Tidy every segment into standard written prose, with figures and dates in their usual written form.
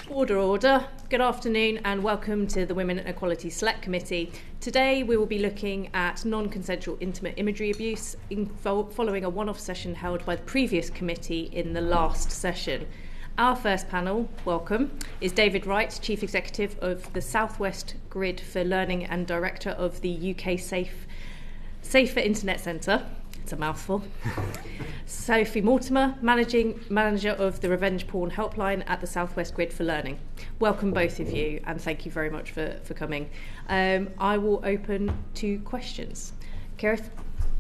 Order. Good afternoon and welcome to the Women and Equalities Select Committee. Today we will be looking at non-consensual intimate imagery abuse following a one-off session held by the previous committee in the last session. Our first panel, welcome, is David Wright, Chief Executive of the Southwest Grid for Learning and Director of the UK Safer Internet Centre. It's a mouthful. Sophie Mortimer, Manager of the Revenge Porn Helpline at the Southwest Grid for Learning. Welcome both of you and thank you very much for coming. I will open to questions. Kerith?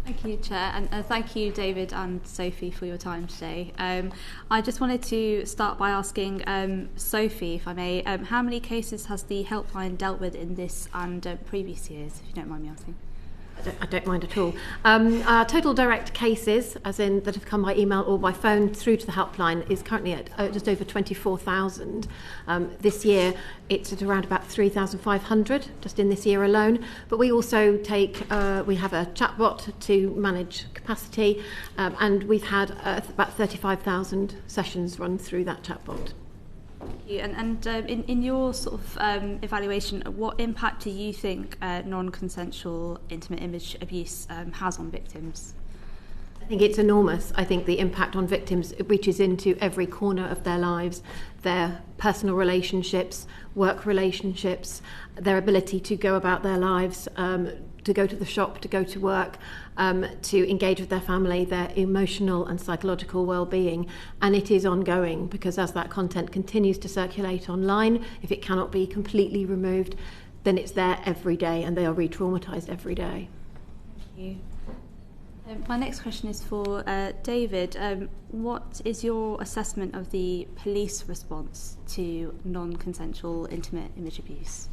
Thank you, Chair, and thank you, David and Sophie, for your time today. I just wanted to start by asking Sophie, if I may, how many cases has the helpline dealt with in this and previous years, if you don't mind me asking? I don't mind at all. Our total direct cases, as in that have come by email or by phone through to the helpline, is currently at just over 24,000. This year, it's at around about 3,500, just in this year alone. But we also we have a chatbot to manage capacity, and we've had about 35,000 sessions run through that chatbot. Thank you. And in your sort of evaluation, what impact do you think non-consensual intimate image abuse has on victims? I think it's enormous. I think the impact on victims reaches into every corner of their lives, their personal relationships, work relationships, their ability to go about their lives, to go to the shop, to go to work, to engage with their family, their emotional and psychological well-being. And it is ongoing because as that content continues to circulate online, if it cannot be completely removed, then it's there every day and they are re-traumatised every day. Thank you. My next question is for David. What is your assessment of the police response to non-consensual intimate image abuse?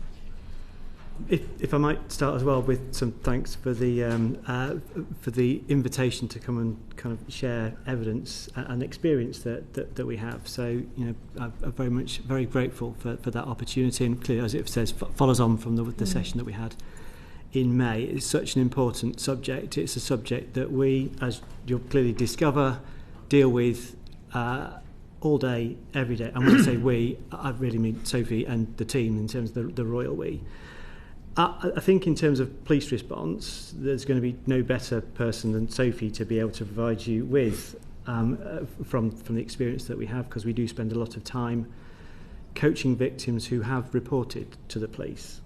If I might start as well with some thanks for the invitation to come and kind of share evidence and experience that we have. So I'm very grateful for that opportunity, and clearly, as it says, follows on from the session that we had in May. It's such an important subject. It's a subject that we, as you'll clearly discover, deal with all day, every day. And when I say we, I really mean Sophie and the team in terms of the royal we. I think in terms of police response, there's going to be no better person than Sophie to be able to provide you with from the experience that we have, because we do spend a lot of time coaching victims who have reported to the police.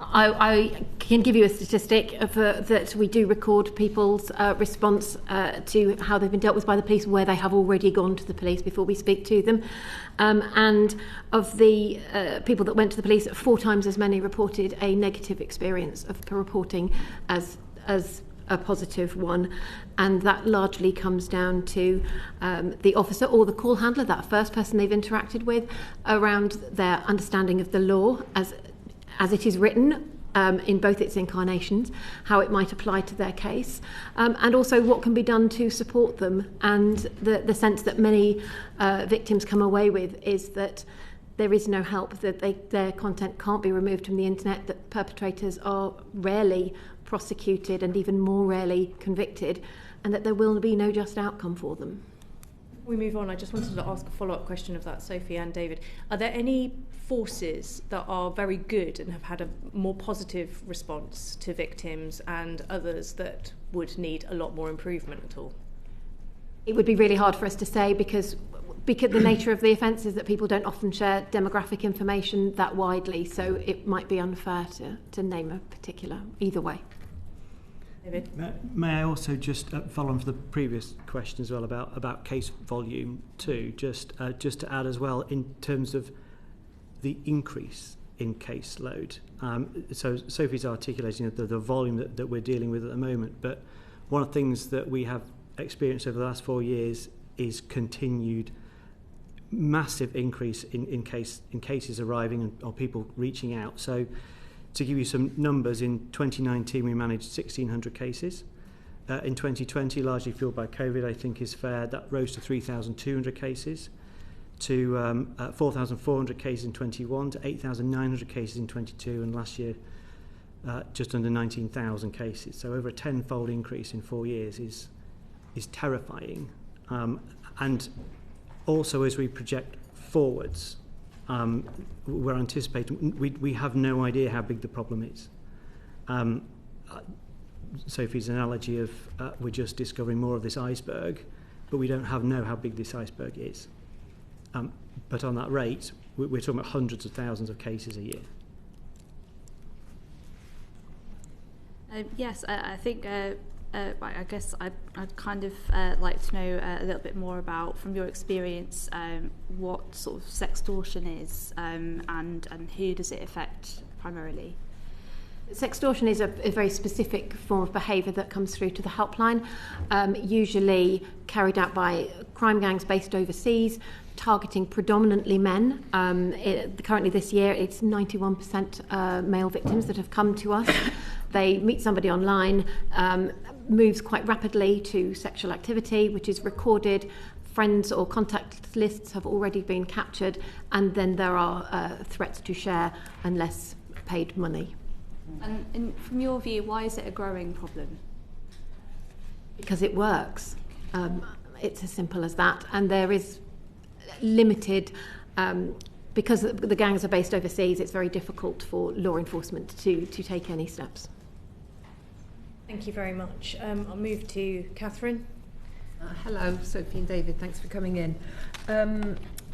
I can give you a statistic that we do record people's response to how they've been dealt with by the police, where they have already gone to the police before we speak to them. And of the people that went to the police, 4 times as many reported a negative experience of reporting as a positive one. And that largely comes down to the officer or the call handler, that first person they've interacted with, around their understanding of the law as it is written in both its incarnations, how it might apply to their case, and also what can be done to support them. And the sense that many victims come away with is that there is no help, that their content can't be removed from the internet, that perpetrators are rarely prosecuted and even more rarely convicted, and that there will be no just outcome for them. We move on. I just wanted to ask a follow-up question of that, Sophie and David. Are there any forces that are very good and have had a more positive response to victims, and others that would need a lot more improvement at all? It would be really hard for us to say because the nature of the offence is that people don't often share demographic information that widely, so it might be unfair to name a particular either way. David? May I also just follow on from the previous question as well about case volume too, just to add as well in terms of the increase in caseload. So Sophie's articulating the volume that we're dealing with at the moment, but one of the things that we have experienced over the last 4 years is continued massive increase in cases arriving or people reaching out. So to give you some numbers, in 2019 we managed 1,600 cases. In 2020, largely fueled by COVID, I think is fair, that rose to 3,200 cases, to 4,400 cases in 21, to 8,900 cases in 22, and last year just under 19,000 cases. So over a tenfold increase in 4 years is terrifying. And Also, as we project forwards, we're anticipating, we have no idea how big the problem is. Sophie's analogy of we're just discovering more of this iceberg, but we don't know how big this iceberg is. But on that rate, we're talking about hundreds of thousands of cases a year. Yes, I think I guess I'd kind of like to know a little bit more about, from your experience, what sort of sextortion is and who does it affect primarily? Sextortion is a very specific form of behaviour that comes through to the helpline, usually carried out by crime gangs based overseas, targeting predominantly men. Currently this year it's 91% male victims that have come to us. They meet somebody online, moves quite rapidly to sexual activity, which is recorded. Friends or contact lists have already been captured, and then there are threats to share unless paid money. And from your view, why is it a growing problem? Because it works. It's as simple as that. And there is limited, because the gangs are based overseas, it's very difficult for law enforcement to take any steps. Thank you very much. I'll move to Catherine. Hello, Sophie and David. Thanks for coming in.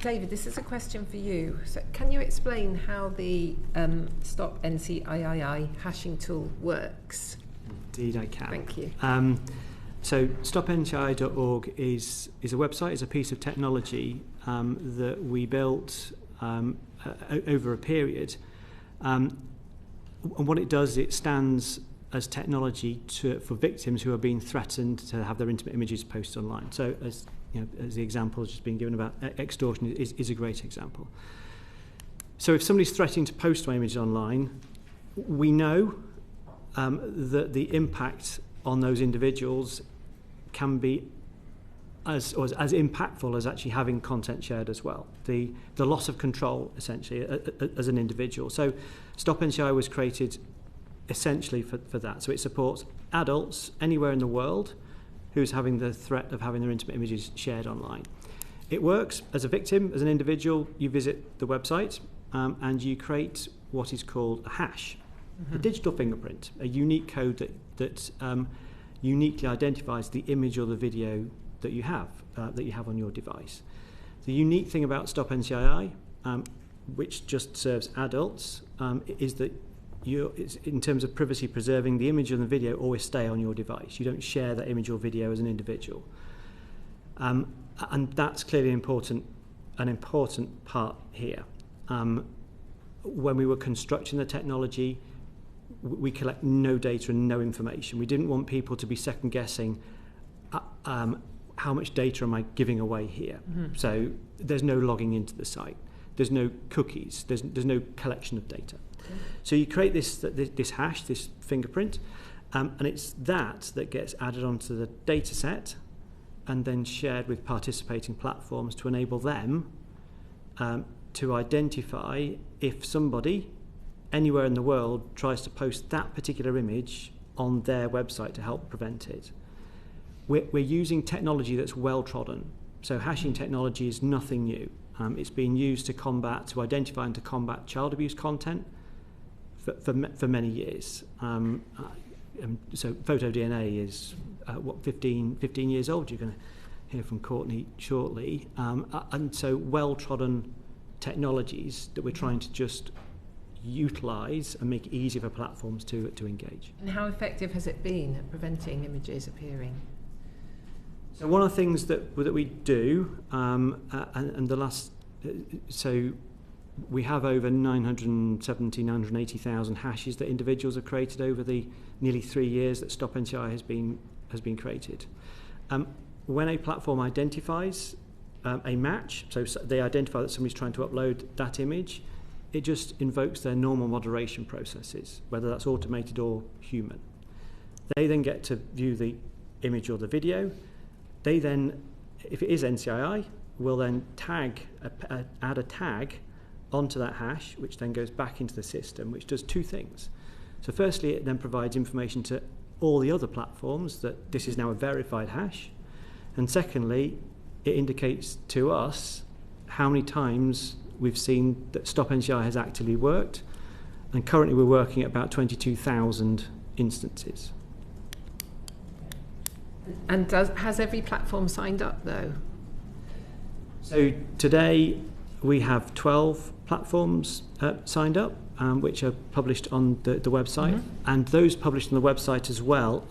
David, this is a question for you. So can you explain how the Stop NCII hashing tool works? Indeed, I can. Thank you. So stopncii.org is a website, is a piece of technology that we built over a period. And what it does, it stands as technology for victims who are being threatened to have their intimate images posted online. So as the example has just been given about extortion is a great example. So if somebody's threatening to post my image online, we know that the impact on those individuals can be as impactful as actually having content shared as well. The loss of control, essentially, as an individual. So Stop NCI was created essentially for that. So it supports adults anywhere in the world who's having the threat of having their intimate images shared online. It works as a victim, as an individual. You visit the website and you create what is called a hash, a digital fingerprint, a unique code that uniquely identifies the image or the video that you have on your device. The unique thing about Stop NCII, which just serves adults, is that in terms of privacy preserving, the image and the video always stay on your device. You don't share that image or video as an individual. And that's clearly an important part here. When we were constructing the technology, we collect no data and no information. We didn't want people to be second guessing how much data am I giving away here. So there's no logging into the site. There's no cookies. There's no collection of data. So you create this hash, this fingerprint, and it's that gets added onto the data set and then shared with participating platforms to enable them to identify if somebody anywhere in the world tries to post that particular image on their website to help prevent it. We're using technology that's well trodden. So hashing technology is nothing new. It's been used to identify and to combat child abuse content for many years. So photo DNA is 15 years old. You're going to hear from Courtney shortly. And so well-trodden technologies that we're trying to just utilise and make it easier for platforms to engage. And how effective has it been at preventing images appearing? So one of the things that we do, and the last, so we have over 980,000 hashes that individuals have created over the nearly 3 years that Stop NCI has been created. When a platform identifies a match, so they identify that somebody's trying to upload that image, it just invokes their normal moderation processes, whether that's automated or human. They then get to view the image or the video. They then, if it is NCII, will then add a tag onto that hash, which then goes back into the system, which does two things. So firstly, it then provides information to all the other platforms that this is now a verified hash. And secondly, it indicates to us how many times we've seen that Stop NCI has actually worked, and currently we're working at about 22,000 instances. And has every platform signed up though? So today we have 12 platforms signed up, which are published on the website, and those published on the website as well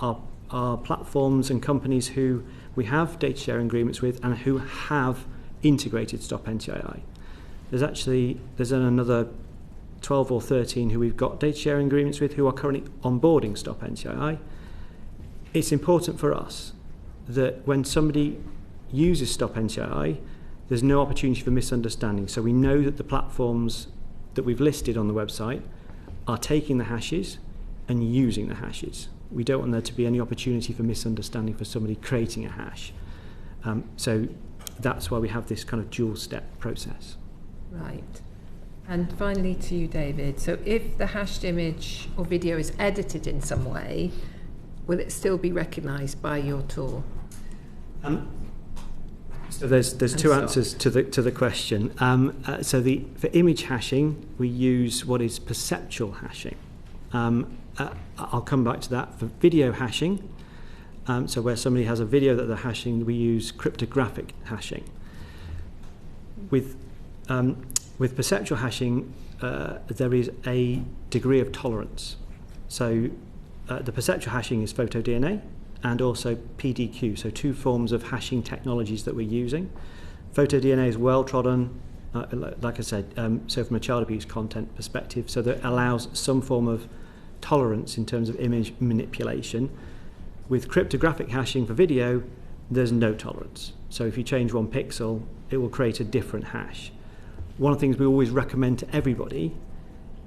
are platforms and companies who we have data sharing agreements with and who have integrated Stop NCII. There's another 12 or 13 who we've got data sharing agreements with who are currently onboarding Stop NCII. It's important for us that when somebody uses Stop NCII, there's no opportunity for misunderstanding. So we know that the platforms that we've listed on the website are taking the hashes and using the hashes. We don't want there to be any opportunity for misunderstanding for somebody creating a hash. So that's why we have this kind of dual-step process. Right. And finally to you, David. So if the hashed image or video is edited in some way, will it still be recognised by your tool? So there's two answers to the question. For image hashing, we use what is perceptual hashing. I'll come back to that. For video hashing, so where somebody has a video that they're hashing, we use cryptographic hashing. With perceptual hashing, there is a degree of tolerance. So the perceptual hashing is photo-DNA and also PDQ, so two forms of hashing technologies that we're using. Photo-DNA is well-trodden, like I said, so from a child abuse content perspective, so that allows some form of tolerance in terms of image manipulation. With cryptographic hashing for video, there's no tolerance. So if you change 1 pixel, it will create a different hash. One of the things we always recommend to everybody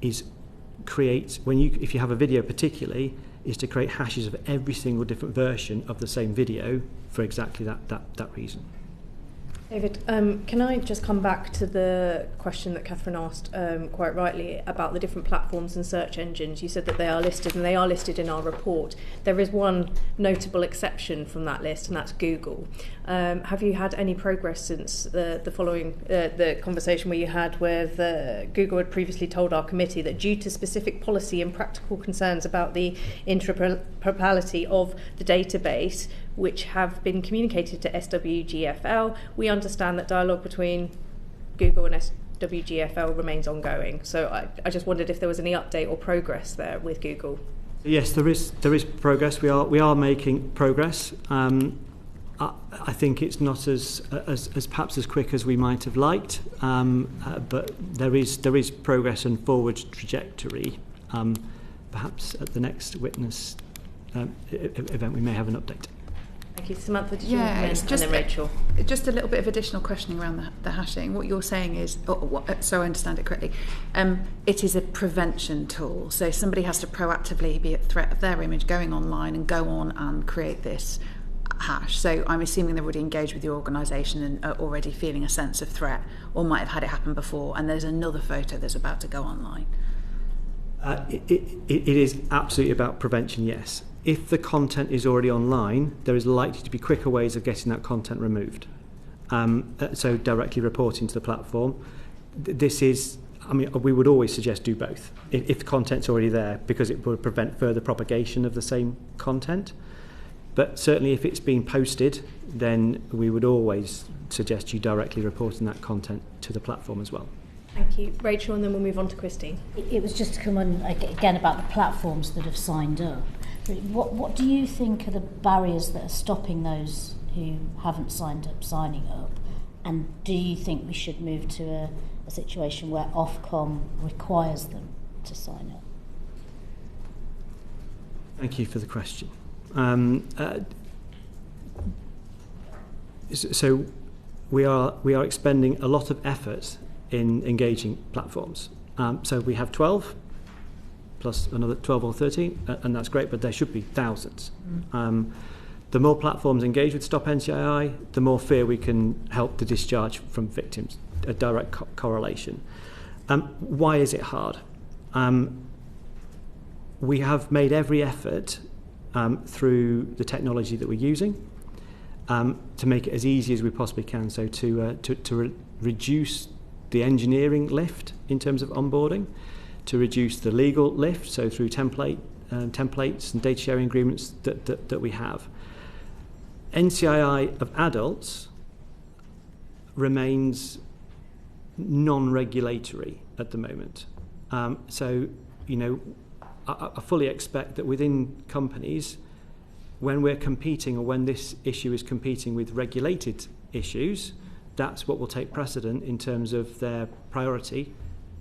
is if you have a video particularly, is to create hashes of every single different version of the same video for exactly that reason. David, can I just come back to the question that Catherine asked quite rightly about the different platforms and search engines? You said that they are listed, and they are listed in our report. There is one notable exception from that list, and that's Google. Have you had any progress since the conversation we had with Google had previously told our committee that due to specific policy and practical concerns about the interoperability of the database, which have been communicated to SWGfL, we understand that dialogue between Google and SWGfL remains ongoing. So I just wondered if there was any update or progress there with Google. Yes, there is progress. We are making progress. I think it's not as perhaps as quick as we might have liked, but there is progress and forward trajectory. Perhaps at the next witness event we may have an update. Thank you. Samantha, did you and then Rachel? Just a little bit of additional questioning around the hashing. What you're saying is, so I understand it correctly, it is a prevention tool. So somebody has to proactively be at threat of their image going online and go on and create this hash. So I'm assuming they've already engaged with your organisation and are already feeling a sense of threat, or might have had it happen before, and there's another photo that's about to go online. It is absolutely about prevention, yes. If the content is already online, there is likely to be quicker ways of getting that content removed. So directly reporting to the platform. We would always suggest do both. If the content's already there, because it would prevent further propagation of the same content. But certainly if it's been posted, then we would always suggest you directly reporting that content to the platform as well. Thank you. Rachel, and then we'll move on to Christine. It was just to come on again about the platforms that have signed up. What do you think are the barriers that are stopping those who haven't signed up signing up? And do you think we should move to a situation where Ofcom requires them to sign up? Thank you for the question. So we are expending a lot of effort in engaging platforms. So we have 12 plus another 12 or 13, and that's great, but there should be thousands. The more platforms engage with Stop NCII, the more fear we can help the discharge from victims, a direct correlation. Why is it hard? We have made every effort through the technology that we're using, to make it as easy as we possibly can. So to reduce the engineering lift in terms of onboarding, to reduce the legal lift, so through templates and data sharing agreements that we have. NCII of adults remains non-regulatory at the moment. So, I fully expect that within companies, when we're competing or when this issue is competing with regulated issues, that's what will take precedent in terms of their priority,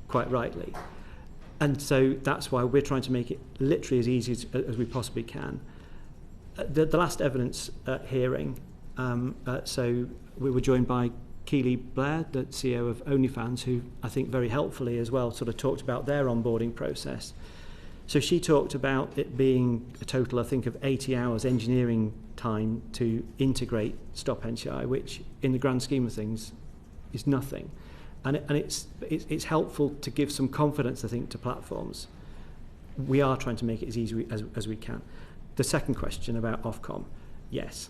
quite rightly. And so that's why we're trying to make it literally as easy as we possibly can. The last evidence hearing, so we were joined by Keely Blair, the CEO of OnlyFans, who I think very helpfully as well sort of talked about their onboarding process. So she talked about it being a total, I think, of 80 hours engineering time to integrate Stop NCI, which in the grand scheme of things is nothing. And it's helpful to give some confidence, I think, to platforms. We are trying to make it as easy as we can. The second question about Ofcom, yes,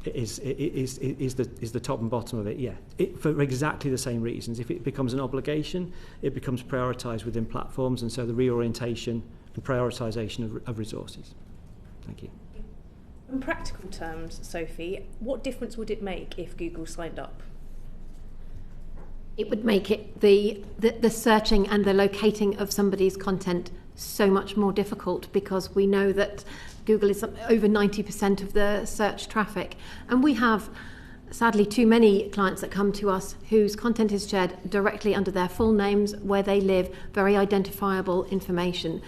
is the top and bottom of it. Yeah, for exactly the same reasons. If it becomes an obligation, it becomes prioritised within platforms, and so the reorientation and prioritisation of resources. Thank you. In practical terms, Sophie, what difference would it make if Google signed up? It would make it the searching and the locating of somebody's content so much more difficult, because we know that Google is over 90% of the search traffic. And we have, sadly, too many clients that come to us whose content is shared directly under their full names, where they live, very identifiable information.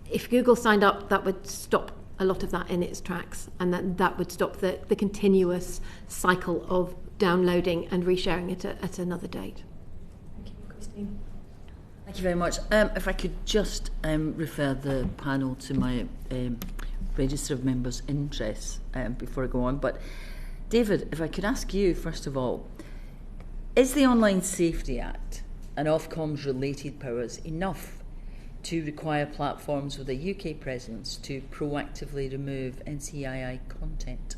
If Google signed up, that would stop a lot of that in its tracks, and that would stop the continuous cycle of downloading and resharing it at another date. Thank you, Christine. Thank you very much. If I could just refer the panel to my register of members' interests before I go on. But David, if I could ask you, first of all, is the Online Safety Act and Ofcom's related powers enough to require platforms with a UK presence to proactively remove NCII content?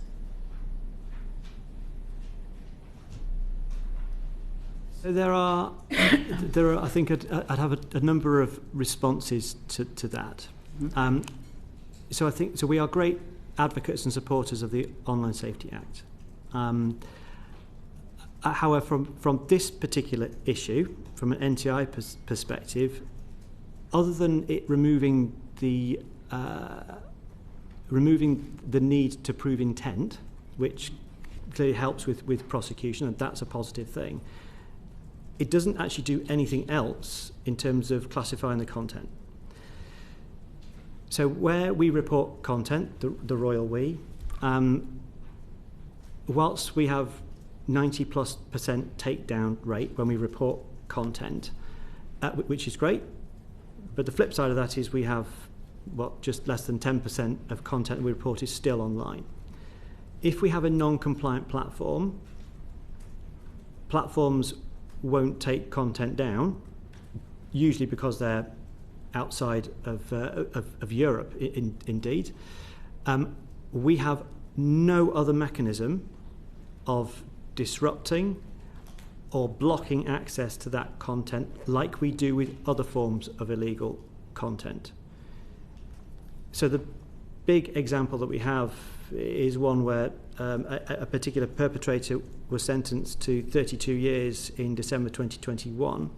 So there are. I think I'd have a number of responses to that. Mm-hmm. So we are great advocates and supporters of the Online Safety Act. However, from this particular issue, from an NCI perspective, other than it removing the need to prove intent, which clearly helps with prosecution, and that's a positive thing, it doesn't actually do anything else in terms of classifying the content. So where we report content, the royal we, whilst we have 90+% takedown rate when we report content, which is great, but the flip side of that is we have just less than 10% of content we report is still online. If we have a non-compliant platform, platforms won't take content down, usually because they're outside of Europe, indeed. We have no other mechanism of disrupting or blocking access to that content like we do with other forms of illegal content. So the big example that we have is one where a particular perpetrator was sentenced to 32 years in December 2021.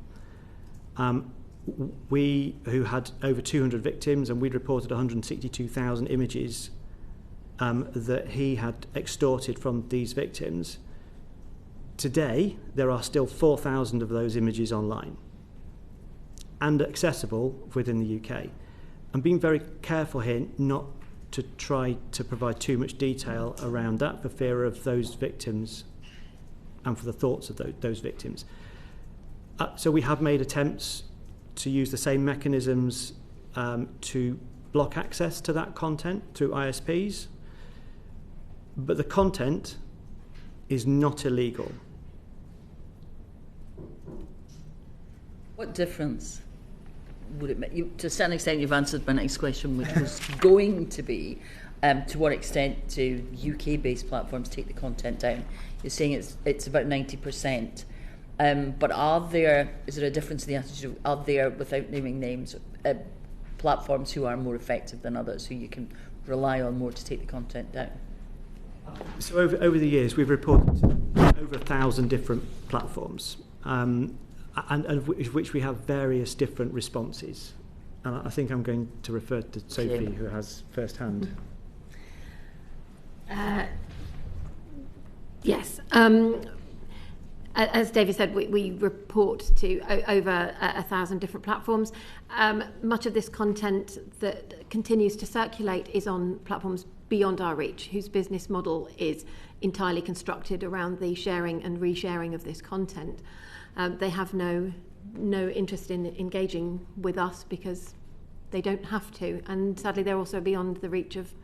Who had over 200 victims, and we'd reported 162,000 images that he had extorted from these victims. Today, there are still 4,000 of those images online and accessible within the UK. I'm being very careful here not to try to provide too much detail around that for fear of those victims and for the thoughts of those victims. So we have made attempts to use the same mechanisms to block access to that content through ISPs, but the content is not illegal. What difference would it, to a certain extent, you've answered my next question, which was going to be, to what extent do UK-based platforms take the content down? You're saying it's about 90%. But is there a difference in the attitude? Are there, without naming names, platforms who are more effective than others, who you can rely on more to take the content down? So over the years, we've reported over 1,000 different platforms, and of which we have various different responses. And I think I'm going to refer to Sophie, who has first-hand. Yes. As David said, we report to over 1,000 different platforms. Much of this content that continues to circulate is on platforms beyond our reach, whose business model is entirely constructed around the sharing and resharing of this content. They have no interest in engaging with us because they don't have to, and sadly they're also beyond the reach of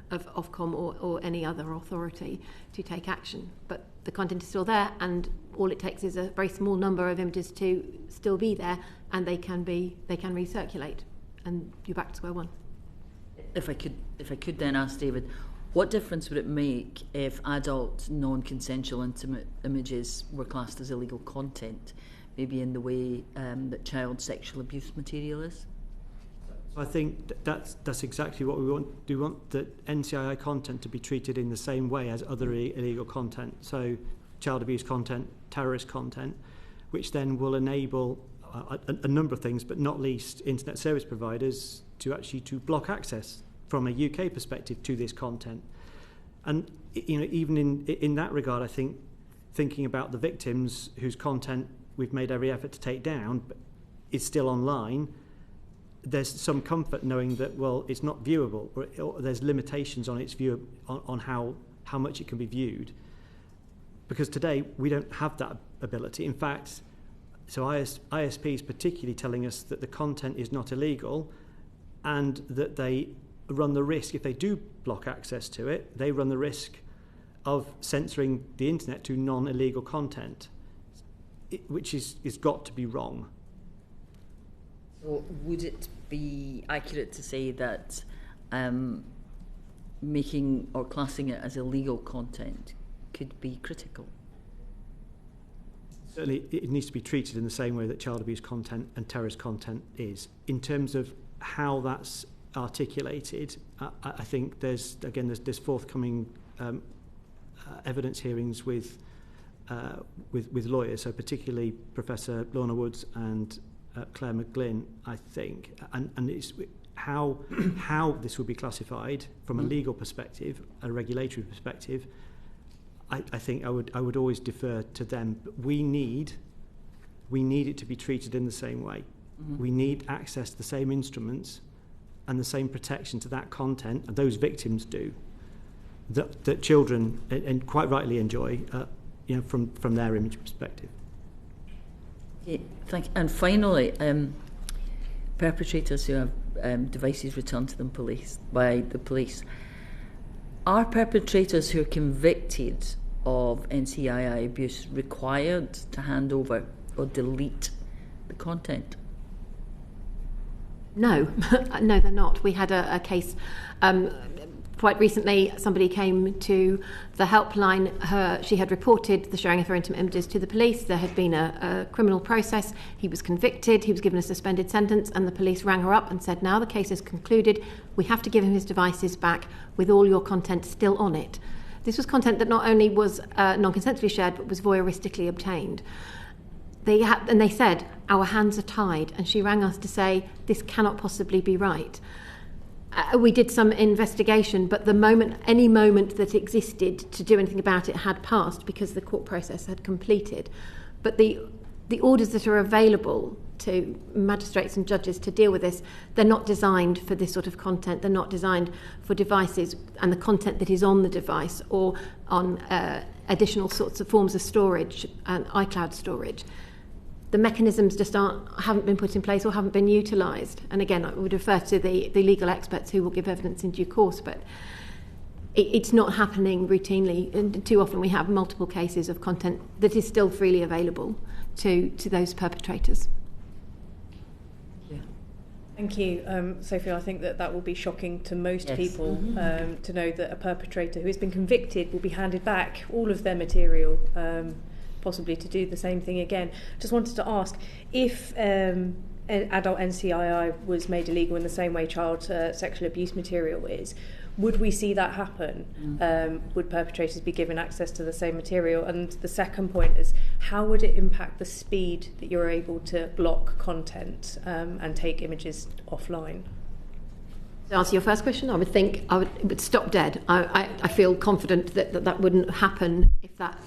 Ofcom or any other authority to take action. But the content is still there, and all it takes is a very small number of images to still be there, and they can recirculate, and you're back to square one. If I could then ask David, what difference would it make if adult non-consensual intimate images were classed as illegal content, maybe in the way that child sexual abuse material is? I think that's exactly what we want. We want the NCII content to be treated in the same way as other illegal content. So child abuse content, terrorist content, which then will enable a number of things, but not least internet service providers to block access from a UK perspective to this content. And even in that regard, I think thinking about the victims whose content we've made every effort to take down but is still online, there's some comfort knowing that, well, it's not viewable, or there's limitations on its view on how much it can be viewed. Because today we don't have that ability. In fact, so ISPs particularly telling us that the content is not illegal, and that they run the risk, if they do block access to it, they run the risk of censoring the internet to non-illegal content, which is got to be wrong. So would it be accurate to say that making or classing it as illegal content could be critical? Certainly it needs to be treated in the same way that child abuse content and terrorist content is. In terms of how that's articulated, I think there's forthcoming evidence hearings with lawyers, so particularly Professor Lorna Woods and Claire McGlynn, I think, and it's how this will be classified from a legal perspective, a regulatory perspective. I think I would always defer to them. But we need it to be treated in the same way. Mm-hmm. We need access to the same instruments and the same protection to that content, and those victims do, that children and quite rightly enjoy, from their image perspective. Okay, thank you. And finally, perpetrators who have devices returned to them by the police. Are perpetrators who are convicted of NCII abuse required to hand over or delete the content? No, no, they're not. We had a case quite recently. Somebody came to the helpline. She had reported the sharing of her intimate images to the police. There had been a criminal process. He was convicted. He was given a suspended sentence, and the police rang her up and said, now the case is concluded. We have to give him his devices back with all your content still on it. This was content that not only was non-consensually shared, but was voyeuristically obtained. They said, our hands are tied, and she rang us to say, this cannot possibly be right. We did some investigation, but any moment that existed to do anything about it had passed because the court process had completed. But the orders that are available to magistrates and judges to deal with this, they're not designed for this sort of content. They're not designed for devices and the content that is on the device or on additional sorts of forms of storage and iCloud storage. The mechanisms just haven't been put in place or haven't been utilised. And again, I would refer to the legal experts who will give evidence in due course, but it's not happening routinely. And too often we have multiple cases of content that is still freely available to those perpetrators. Yeah. Thank you, Sophie. I think that will be shocking to most people to know that a perpetrator who has been convicted will be handed back all of their material, possibly to do the same thing again. Just wanted to ask, if adult NCII was made illegal in the same way child sexual abuse material is, would we see that happen? Would perpetrators be given access to the same material? And the second point is, how would it impact the speed that you're able to block content and take images offline? To answer your first question, I would think it would stop dead. I feel confident that wouldn't happen if that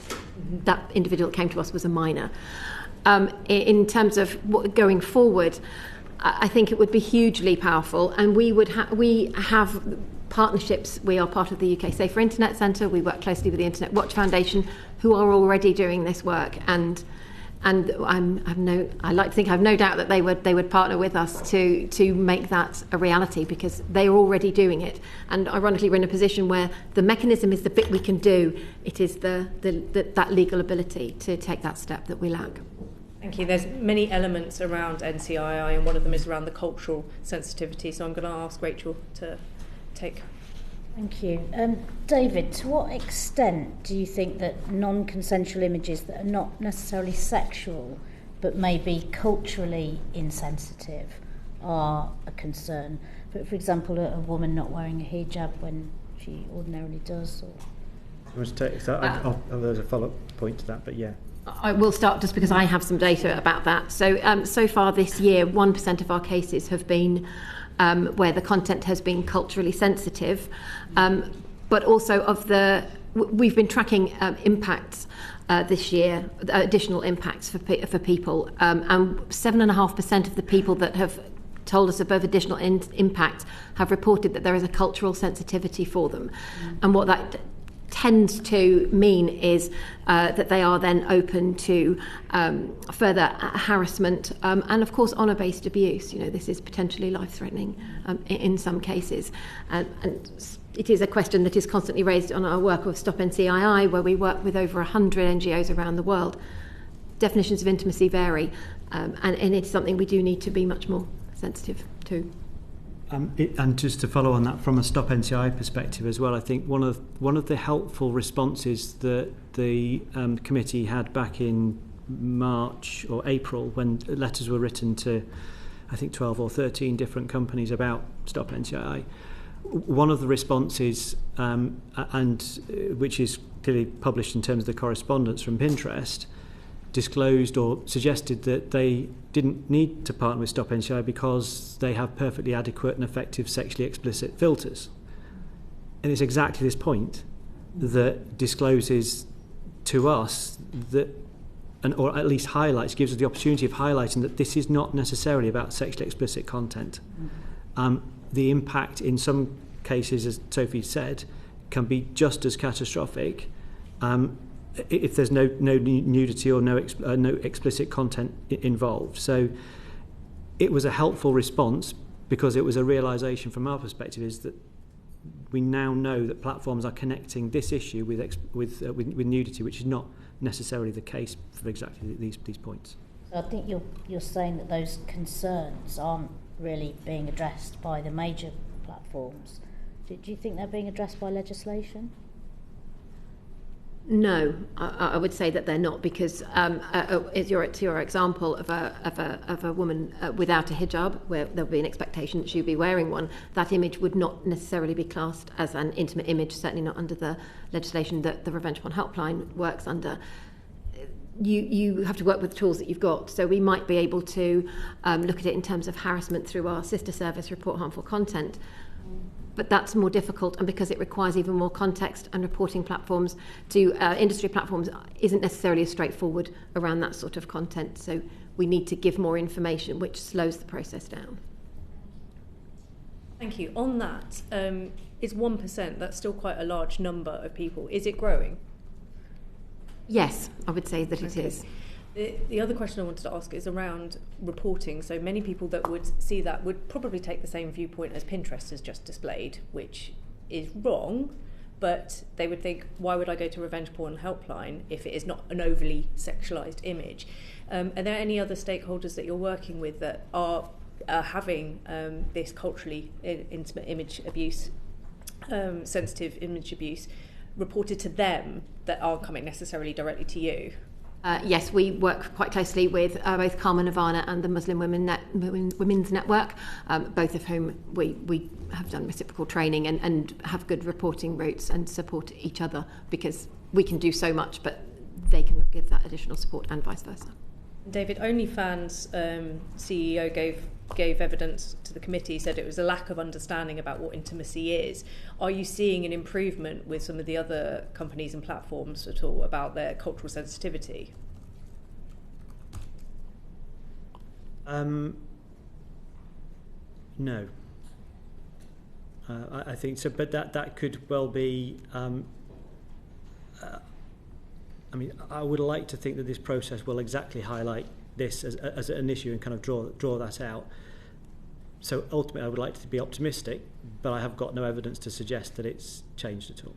individual that came to us was a minor. In terms of going forward, I think it would be hugely powerful, and we have partnerships. We are part of the UK Safer Internet Centre. We work closely with the Internet Watch Foundation, who are already doing this work, and I like to think I have no doubt that they would partner with us to make that a reality, because they are already doing it. And ironically, we're in a position where the mechanism is the bit we can do. It is that legal ability to take that step that we lack. Thank you. There's many elements around NCII, and one of them is around the cultural sensitivity. So I'm going to ask Rachel to take. Thank you. David, to what extent do you think that non-consensual images that are not necessarily sexual but maybe culturally insensitive are a concern? For example, a woman not wearing a hijab when she ordinarily does. There's a follow-up point to that, but yeah. I will start just because I have some data about that. So far this year, 1% of our cases have been where the content has been culturally sensitive, but also we've been tracking impacts this year, additional impacts for people, and 7.5% of the people that have told us about additional impact have reported that there is a cultural sensitivity for them, and what that tends to mean is that they are then open to further harassment and, of course, honour-based abuse. This is potentially life-threatening in some cases. And it is a question that is constantly raised on our work with Stop NCII, where we work with over 100 NGOs around the world. Definitions of intimacy vary, and it's something we do need to be much more sensitive to. And just to follow on that from a Stop NCI perspective as well, I think one of the helpful responses that the committee had back in March or April, when letters were written to, I think, 12 or 13 different companies about Stop NCI, one of the responses, and which is clearly published in terms of the correspondence from Pinterest, disclosed or suggested that they didn't need to partner with Stop NCI because they have perfectly adequate and effective sexually explicit filters. And it's exactly this point that discloses to us that, or at least gives us the opportunity of highlighting that this is not necessarily about sexually explicit content. The impact in some cases, as Sophie said, can be just as catastrophic if there's no nudity or no explicit content involved. So it was a helpful response, because it was a realisation from our perspective is that we now know that platforms are connecting this issue with nudity, which is not necessarily the case for exactly these points. So I think you're saying that those concerns aren't really being addressed by the major platforms. Do you think they're being addressed by legislation? No, I would say that they're not, because to your example of a woman without a hijab, where there would be an expectation that she would be wearing one, that image would not necessarily be classed as an intimate image, certainly not under the legislation that the Revenge Porn Helpline works under. You have to work with the tools that you've got. So we might be able to look at it in terms of harassment through our sister service, Report Harmful Content. But that's more difficult, and because it requires even more context, and reporting platforms to industry platforms isn't necessarily as straightforward around that sort of content. So we need to give more information, which slows the process down. Thank you. On that, is 1%, that's still quite a large number of people. Is it growing? Yes, I would say that it is. The other question I wanted to ask is around reporting. So many people that would see that would probably take the same viewpoint as Pinterest has just displayed, which is wrong, but they would think, why would I go to Revenge Porn Helpline if it is not an overly sexualised image? Are there any other stakeholders that you're working with that are having this culturally intimate image abuse, sensitive image abuse, reported to them that aren't coming necessarily directly to you? Yes, we work quite closely with both Karma Nirvana and the Muslim Women's Network, both of whom we have done reciprocal training and have good reporting routes and support each other, because we can do so much, but they can give that additional support and vice versa. David, OnlyFans CEO gave evidence to the committee, said it was a lack of understanding about what intimacy is. Are you seeing an improvement with some of the other companies and platforms at all about their cultural sensitivity? No. I think so, but that could well be. I mean, I would like to think that this process will exactly highlight this as an issue and kind of draw that out. So ultimately, I would like to be optimistic, but I have got no evidence to suggest that it's changed at all.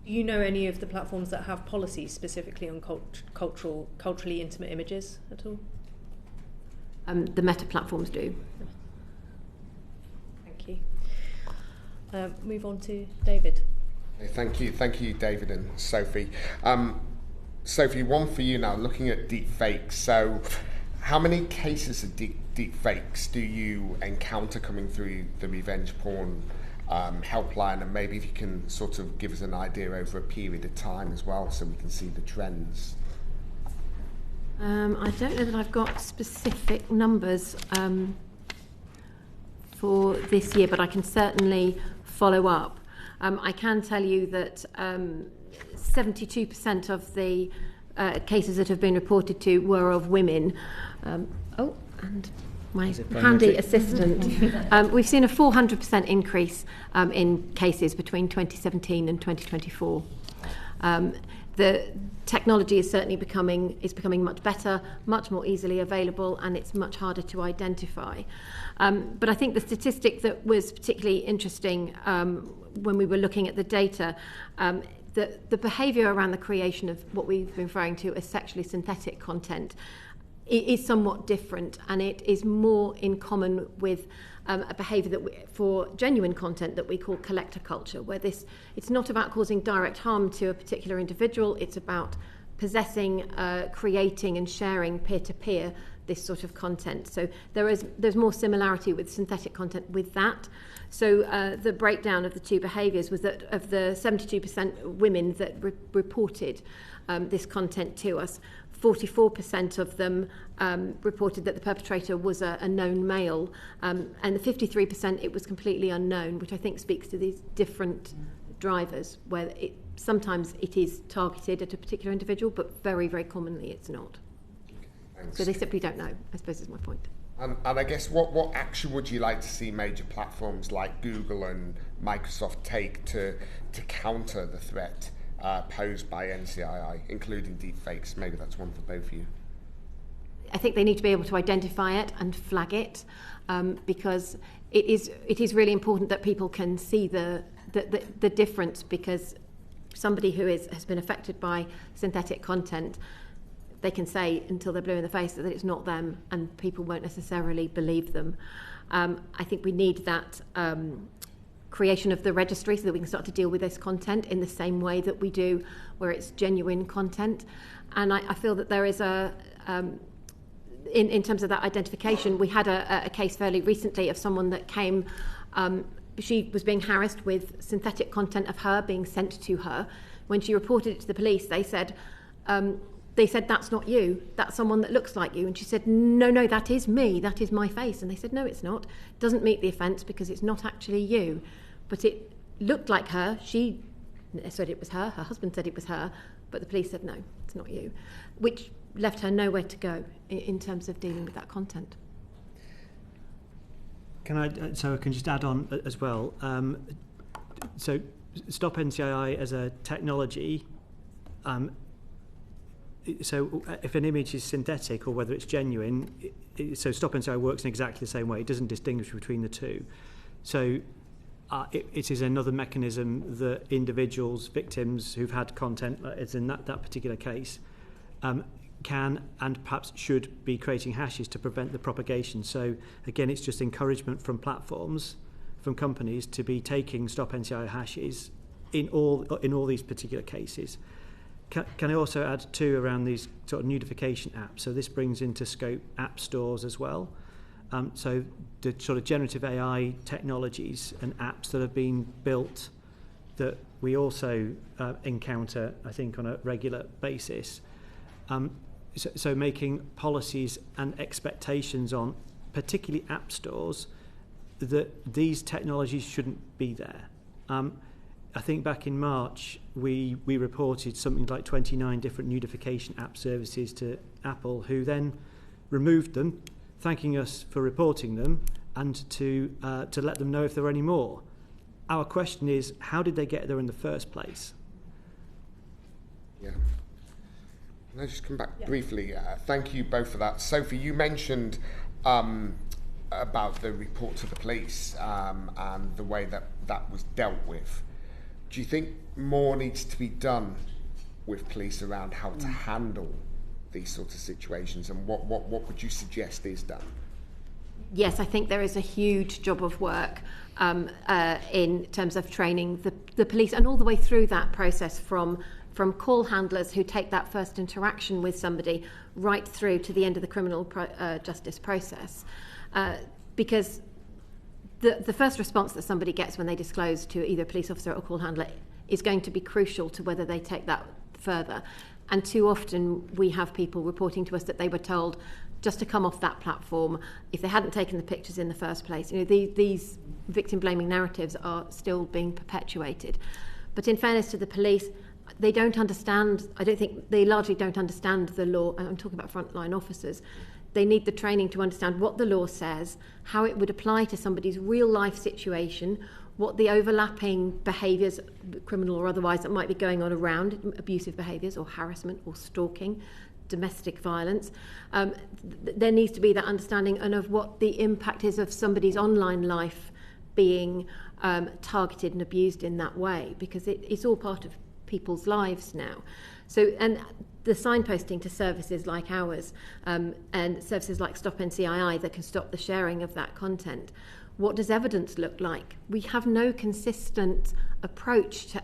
Do you know any of the platforms that have policies specifically on culturally intimate images at all? The Meta platforms do. Thank you. Move on to David. Thank you, David and Sophie. Sophie, one for you now, looking at deep fakes. So how many cases of deep fakes do you encounter coming through the revenge porn helpline? And maybe if you can sort of give us an idea over a period of time as well, so we can see the trends. I don't know that I've got specific numbers for this year, but I can certainly follow up. I can tell you that 72% of the cases that have been reported to were of women. And my handy assistant. We've seen a 400% increase in cases between 2017 and 2024. The technology is certainly becoming much better, much more easily available, and it's much harder to identify. But I think the statistic that was particularly interesting when we were looking at the data, the behaviour around the creation of what we've been referring to as sexually synthetic content is somewhat different, and it is more in common with a behaviour that for genuine content that we call collector culture, where it's not about causing direct harm to a particular individual, it's about possessing, creating and sharing peer-to-peer this sort of content. So there's more similarity with synthetic content with that. So the breakdown of the two behaviours was that of the 72% women that reported this content to us, 44% of them reported that the perpetrator was a known male, and the 53% it was completely unknown, which I think speaks to these different drivers, where sometimes it is targeted at a particular individual, but very, very commonly it's not. Thanks. So they simply don't know, I suppose is my point. And I guess what action would you like to see major platforms like Google and Microsoft take to counter the threat posed by NCII, including deepfakes? Maybe that's one for both of you. I think they need to be able to identify it and flag it, because it is really important that people can see the difference, because somebody who has been affected by synthetic content, they can say until they're blue in the face that it's not them, and people won't necessarily believe them. I think we need that creation of the registry so that we can start to deal with this content in the same way that we do where it's genuine content. And I feel that there is in terms of that identification, we had a case fairly recently of someone that came, she was being harassed with synthetic content of her being sent to her. When she reported it to the police, they said, that's not you, that's someone that looks like you. And she said, no, that is me, that is my face. And they said, no, it's not. It doesn't meet the offence because it's not actually you. But it looked like her. She said it was her husband said it was her, but the police said, no, it's not you, which left her nowhere to go in terms of dealing with that content. So I can just add on as well. So Stop NCII as a technology, so if an image is synthetic or whether it's genuine, so Stop NCII works in exactly the same way. It doesn't distinguish between the two. So it is another mechanism that individuals, victims who've had content, as in that particular case, can and perhaps should be creating hashes to prevent the propagation. So again, it's just encouragement from platforms, from companies, to be taking Stop NCI hashes in all these particular cases. Can I also add too around these sort of notification apps? So this brings into scope app stores as well. So the sort of generative AI technologies and apps that have been built that we also encounter, I think, on a regular basis. So making policies and expectations on particularly app stores that these technologies shouldn't be there. I think back in March we reported something like 29 different notification app services to Apple, who then removed them, thanking us for reporting them and to let them know if there were any more. Our question is, how did they get there in the first place? Yeah. Can I just come back briefly? Thank you both for that. Sophie, you mentioned about the report to the police and the way that was dealt with. Do you think more needs to be done with police around how to handle these sorts of situations, and what would you suggest is done? Yes, I think there is a huge job of work in terms of training the police, and all the way through that process from call handlers who take that first interaction with somebody right through to the end of the criminal justice process. Because the first response that somebody gets when they disclose to either a police officer or call handler is going to be crucial to whether they take that further. And too often we have people reporting to us that they were told just to come off that platform if they hadn't taken the pictures in the first place. You know, these victim-blaming narratives are still being perpetuated. But in fairness to the police, they don't understand, I don't think, they largely don't understand the law. I'm talking about frontline officers. They need the training to understand what the law says, how it would apply to somebody's real life situation, what the overlapping behaviours, criminal or otherwise, that might be going on around abusive behaviours or harassment or stalking, domestic violence. There needs to be that understanding and of what the impact is of somebody's online life being targeted and abused in that way, because it's all part of people's lives now. So, and the signposting to services like ours and services like Stop NCII that can stop the sharing of that content. What does evidence look like? We have no consistent approach to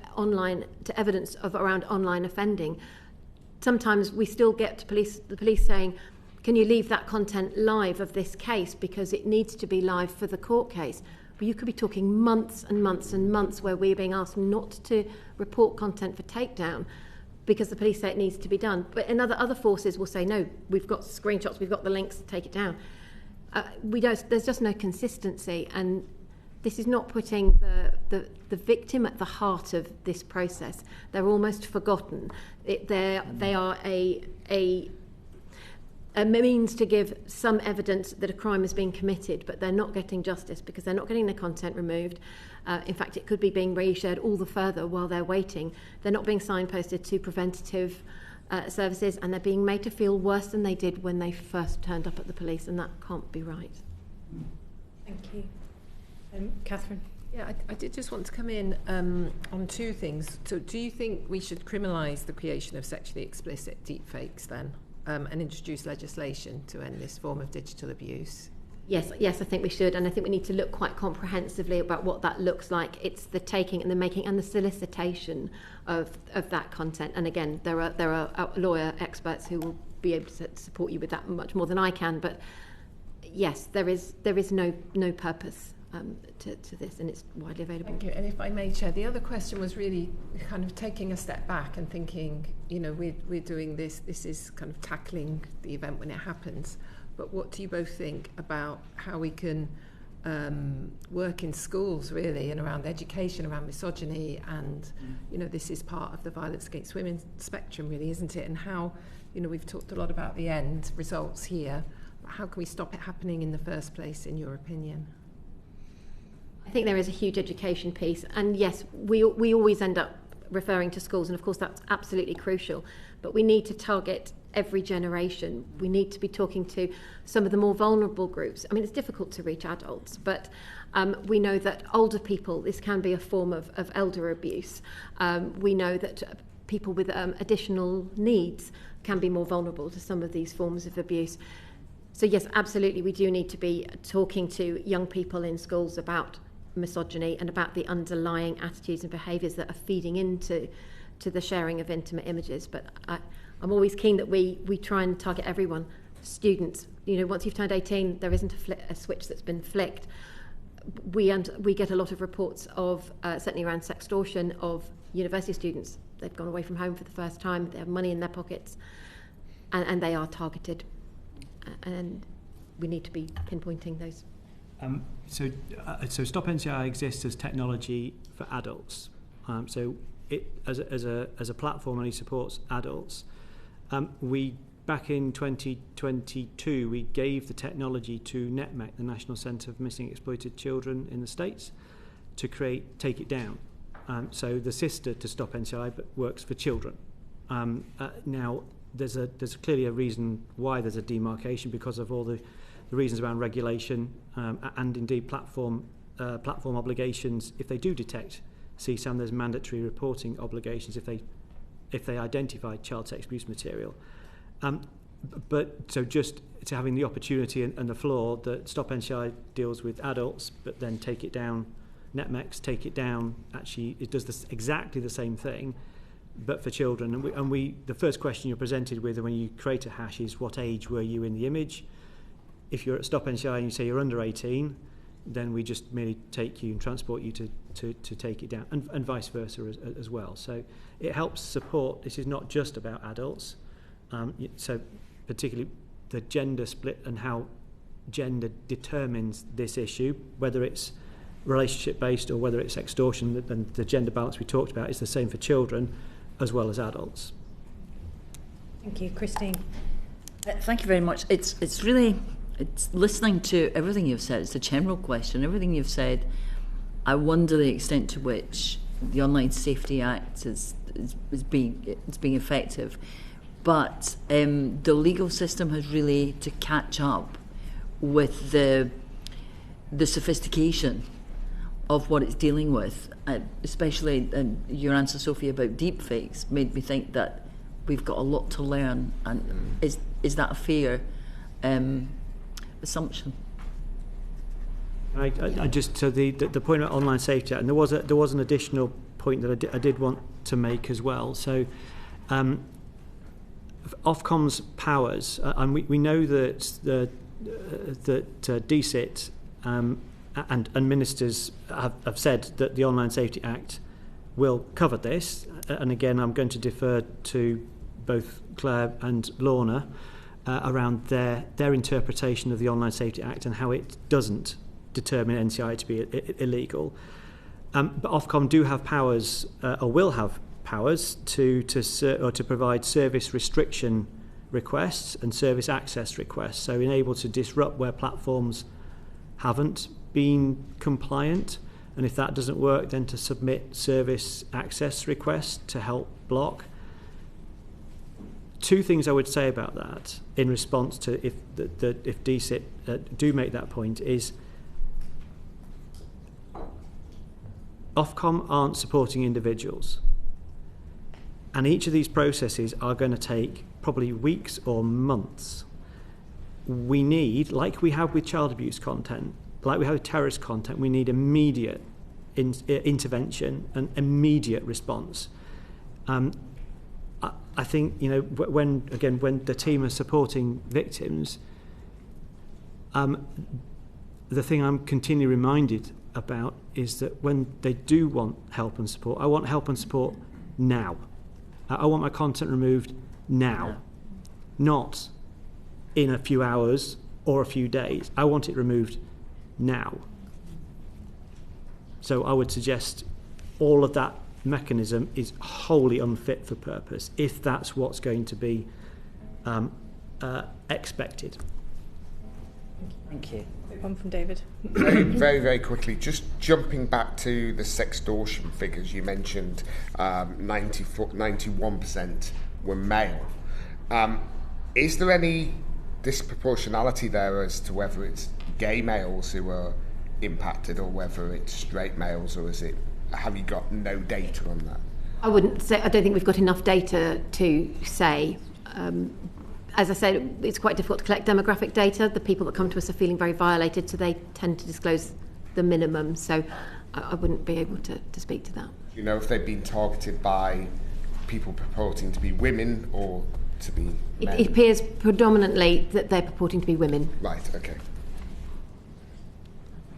evidence around online offending. Sometimes we still get the police saying, can you leave that content live of this case because it needs to be live for the court case? But you could be talking months and months and months where we're being asked not to report content for takedown because the police say it needs to be done. But other forces will say, no, we've got screenshots, we've got the links, take it down. There's just no consistency, and this is not putting the victim at the heart of this process. They're almost forgotten. They are a means to give some evidence that a crime has been committed, but they're not getting justice because they're not getting the content removed. In fact, it could be being reshared all the further while they're waiting. They're not being signposted to preventative services, and they're being made to feel worse than they did when they first turned up at the police, and that can't be right. Thank you. Catherine? Yeah, I did just want to come in on two things. So do you think we should criminalise the creation of sexually explicit deepfakes then, and introduce legislation to end this form of digital abuse? Yes, I think we should, and I think we need to look quite comprehensively about what that looks like. It's the taking and the making and the solicitation of that content. And again, there are lawyer experts who will be able to support you with that much more than I can. But yes, there is no purpose to this, and it's widely available. Thank you. And if I may, Chair, the other question was really kind of taking a step back and thinking, you know, we're doing this is kind of tackling the event when it happens. But what do you both think about how we can work in schools, really, and around education, around misogyny, and, you know, this is part of the violence against women spectrum, really, isn't it? And how, you know, we've talked a lot about the end results here. How can we stop it happening in the first place, in your opinion? I think there is a huge education piece, and yes, we always end up referring to schools, and of course that's absolutely crucial, but we need to target every generation. We need to be talking to some of the more vulnerable groups. I mean, it's difficult to reach adults, but we know that older people, this can be a form of elder abuse. We know that people with additional needs can be more vulnerable to some of these forms of abuse. So yes, absolutely, we do need to be talking to young people in schools about misogyny and about the underlying attitudes and behaviours that are feeding into the sharing of intimate images. But I'm always keen that we try and target everyone. Students, once you've turned 18, there isn't a switch that's been flicked. We get a lot of reports of, certainly around sextortion, of university students. They've gone away from home for the first time, they have money in their pockets, and they are targeted. And we need to be pinpointing those. So Stop NCI exists as technology for adults. So it as a platform only supports adults. We back in 2022 we gave the technology to NetMech, the National Centre for Missing Exploited Children in the States, to create Take It Down. So the sister to Stop NCI, but works for children. Now there's clearly a reason why there's a demarcation, because of all the reasons around regulation and indeed platform obligations. If they do detect CSAM, there's mandatory reporting obligations if they identify child sex abuse material. But so just to having the opportunity and the floor that Stop NCI deals with adults, but then Take It Down, NetMech's Take It Down, actually it does exactly the same thing, but for children. And we the first question you're presented with when you create a hash is, what age were you in the image? If you're at Stop NCI and you say you're under 18, then we just merely take you and transport you to Take It Down, and vice versa as well. So it helps support. This is not just about adults. So particularly the gender split and how gender determines this issue, whether it's relationship based or whether it's extortion, then the gender balance we talked about is the same for children as well as adults. Thank you. Christine. Thank you very much. It's listening to everything you've said. It's a general question. Everything you've said, I wonder the extent to which the Online Safety Act is being effective. But the legal system has really to catch up with the sophistication of what it's dealing with, especially your answer, Sophie, about deepfakes made me think that we've got a lot to learn. And is that a fair assumption? I just to the point about Online Safety Act, and there was an additional point that I did want to make as well. So. Ofcom's powers, and we know that DCIT and ministers have said that the Online Safety Act will cover this. And again, I'm going to defer to both Claire and Lorna around their interpretation of the Online Safety Act and how it doesn't determine NCI to be illegal. But Ofcom do have powers, or will have powers to provide service restriction requests and service access requests, so enable to disrupt where platforms haven't been compliant, and if that doesn't work, then to submit service access requests to help block. Two things I would say about that in response to if DCIT do make that point is Ofcom aren't supporting individuals. And each of these processes are going to take probably weeks or months. We need, like we have with child abuse content, like we have with terrorist content, we need immediate intervention and immediate response. I think, when the team are supporting victims, the thing I'm continually reminded about is that when they do want help and support, I want help and support now. I want my content removed now, not in a few hours or a few days. I want it removed now. So I would suggest all of that mechanism is wholly unfit for purpose if that's what's going to be expected. Thank you. One from David. Very, very quickly, just jumping back to the sextortion figures you mentioned, 91% were male. Is there any disproportionality there as to whether it's gay males who are impacted or whether it's straight males, or have you got no data on that? I wouldn't say, I don't think we've got enough data to say. As I said, it's quite difficult to collect demographic data. The people that come to us are feeling very violated, so they tend to disclose the minimum. So I wouldn't be able to speak to that. Do you know if they've been targeted by people purporting to be women or to be men? It appears predominantly that they're purporting to be women. Right, okay.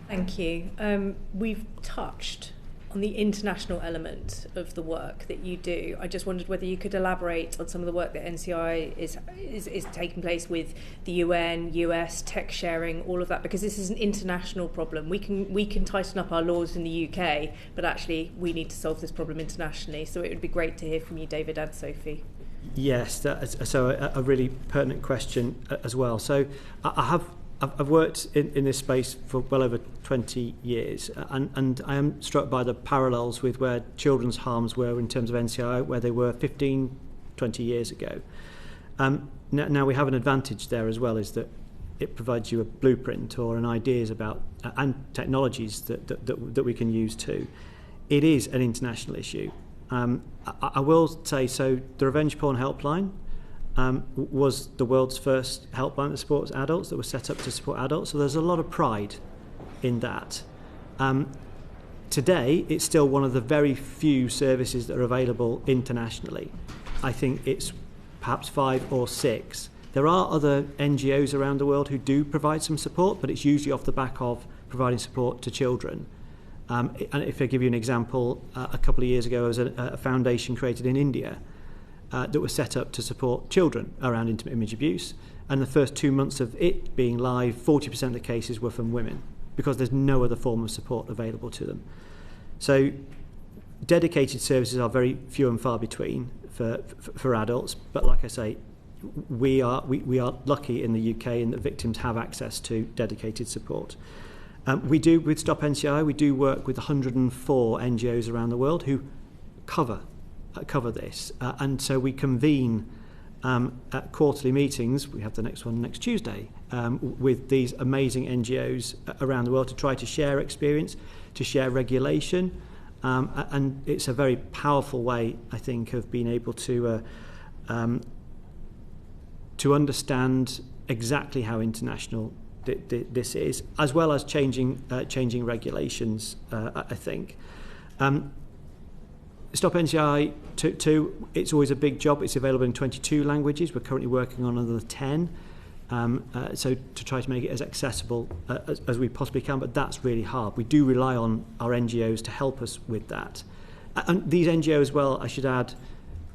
Thank you. We've touched on the international element of the work that you do. I just wondered whether you could elaborate on some of the work that NCI is taking place with the UN, US, tech sharing, all of that, because this is an international problem. We can tighten up our laws in the UK, but actually we need to solve this problem internationally. So it would be great to hear from you, David and Sophie. Yes, so a really pertinent question as well. So I've worked in this space for well over 20 years, and I am struck by the parallels with where children's harms were in terms of NCI, where they were 15, 20 years ago. Now we have an advantage there as well, is that it provides you a blueprint or an ideas about and technologies that we can use too. It is an international issue. I will say, so the Revenge Porn Helpline was the world's first helpline that supports adults, that was set up to support adults. So there's a lot of pride in that. Today, it's still one of the very few services that are available internationally. I think it's perhaps 5 or 6. There are other NGOs around the world who do provide some support, but it's usually off the back of providing support to children. And if I give you an example, a couple of years ago, there was a foundation created in India that was set up to support children around intimate image abuse. And the first 2 months of it being live, 40% of the cases were from women, because there's no other form of support available to them. So dedicated services are very few and far between for adults, but like I say, we are lucky in the UK in that victims have access to dedicated support. We do, with Stop NCI, we do work with 104 NGOs around the world who cover this, and so we convene at quarterly meetings. We have the next one next Tuesday with these amazing NGOs around the world to try to share experience, to share regulation, and it's a very powerful way, I think, of being able to understand exactly how international this is, as well as changing regulations, I think. Stop NCI 2, it's always a big job. It's available in 22 languages. We're currently working on another 10. So to try to make it as accessible as we possibly can, but that's really hard. We do rely on our NGOs to help us with that. And these NGOs as well, I should add,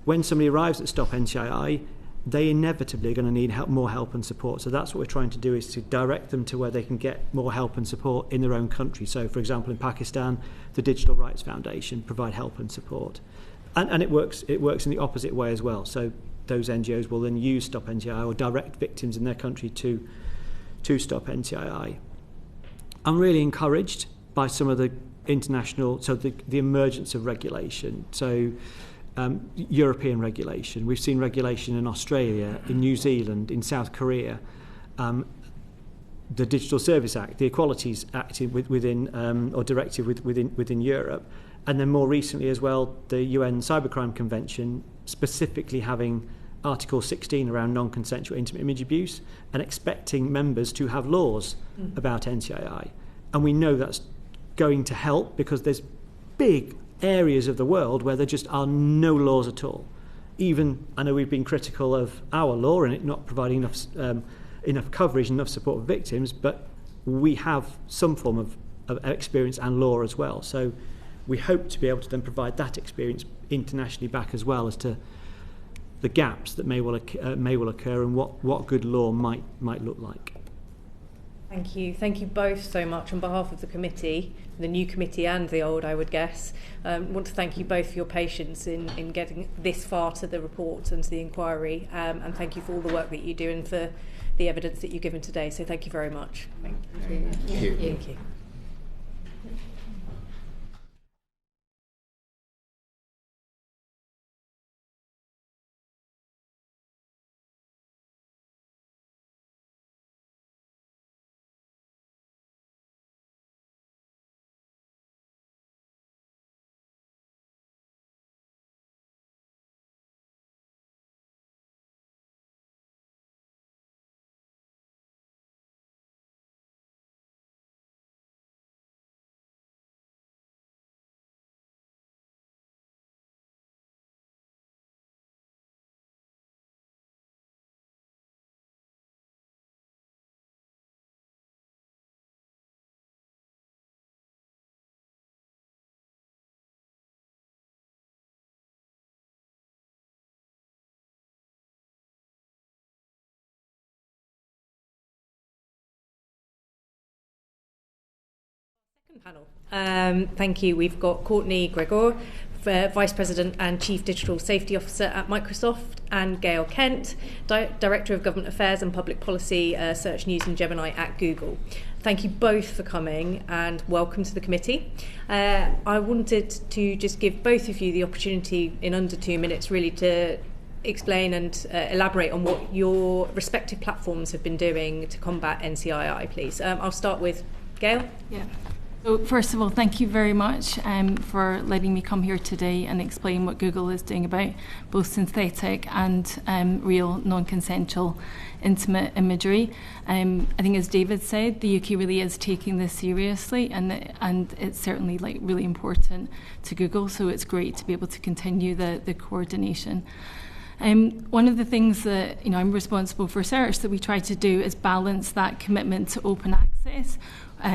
when somebody arrives at Stop NCI, they inevitably are going to need more help and support. So that's what we're trying to do, is to direct them to where they can get more help and support in their own country. So, for example, in Pakistan, the Digital Rights Foundation provide help and support. And it works in the opposite way as well. So those NGOs will then use Stop NCI or direct victims in their country to Stop NCI. I'm really encouraged by some of the international, so the emergence of regulation. So European regulation. We've seen regulation in Australia, in New Zealand, in South Korea. The Digital Service Act, the Equalities Act within or directive within Europe, and then more recently as well, the UN Cybercrime Convention, specifically having Article 16 around non-consensual intimate image abuse and expecting members to have laws about NCII. And we know that's going to help, because there's big areas of the world where there just are no laws at all. Even, I know we've been critical of our law and it not providing enough coverage, enough support for victims, but we have some form of experience and law as well. So we hope to be able to then provide that experience internationally back as well, as to the gaps that may well occur and what good law might look like. Thank you both so much on behalf of the committee, the new committee and the old, I would guess. I want to thank you both for your patience in getting this far to the report and to the inquiry, and thank you for all the work that you do and for the evidence that you've given today. So thank you very much. Thank you. Thank you. Panel. Thank you. We've got Courtney Gregor, Vice President and Chief Digital Safety Officer at Microsoft, and Gail Kent, Director of Government Affairs and Public Policy, Search News and Gemini at Google. Thank you both for coming and welcome to the committee. I wanted to just give both of you the opportunity in under 2 minutes really to explain and elaborate on what your respective platforms have been doing to combat NCII, please. I'll start with Gail. Yeah. So first of all, thank you very much for letting me come here today and explain what Google is doing about both synthetic and real non-consensual intimate imagery. I think, as David said, the UK really is taking this seriously, and it's certainly really important to Google. So it's great to be able to continue the coordination. One of the things that I'm responsible for search that we try to do is balance that commitment to open access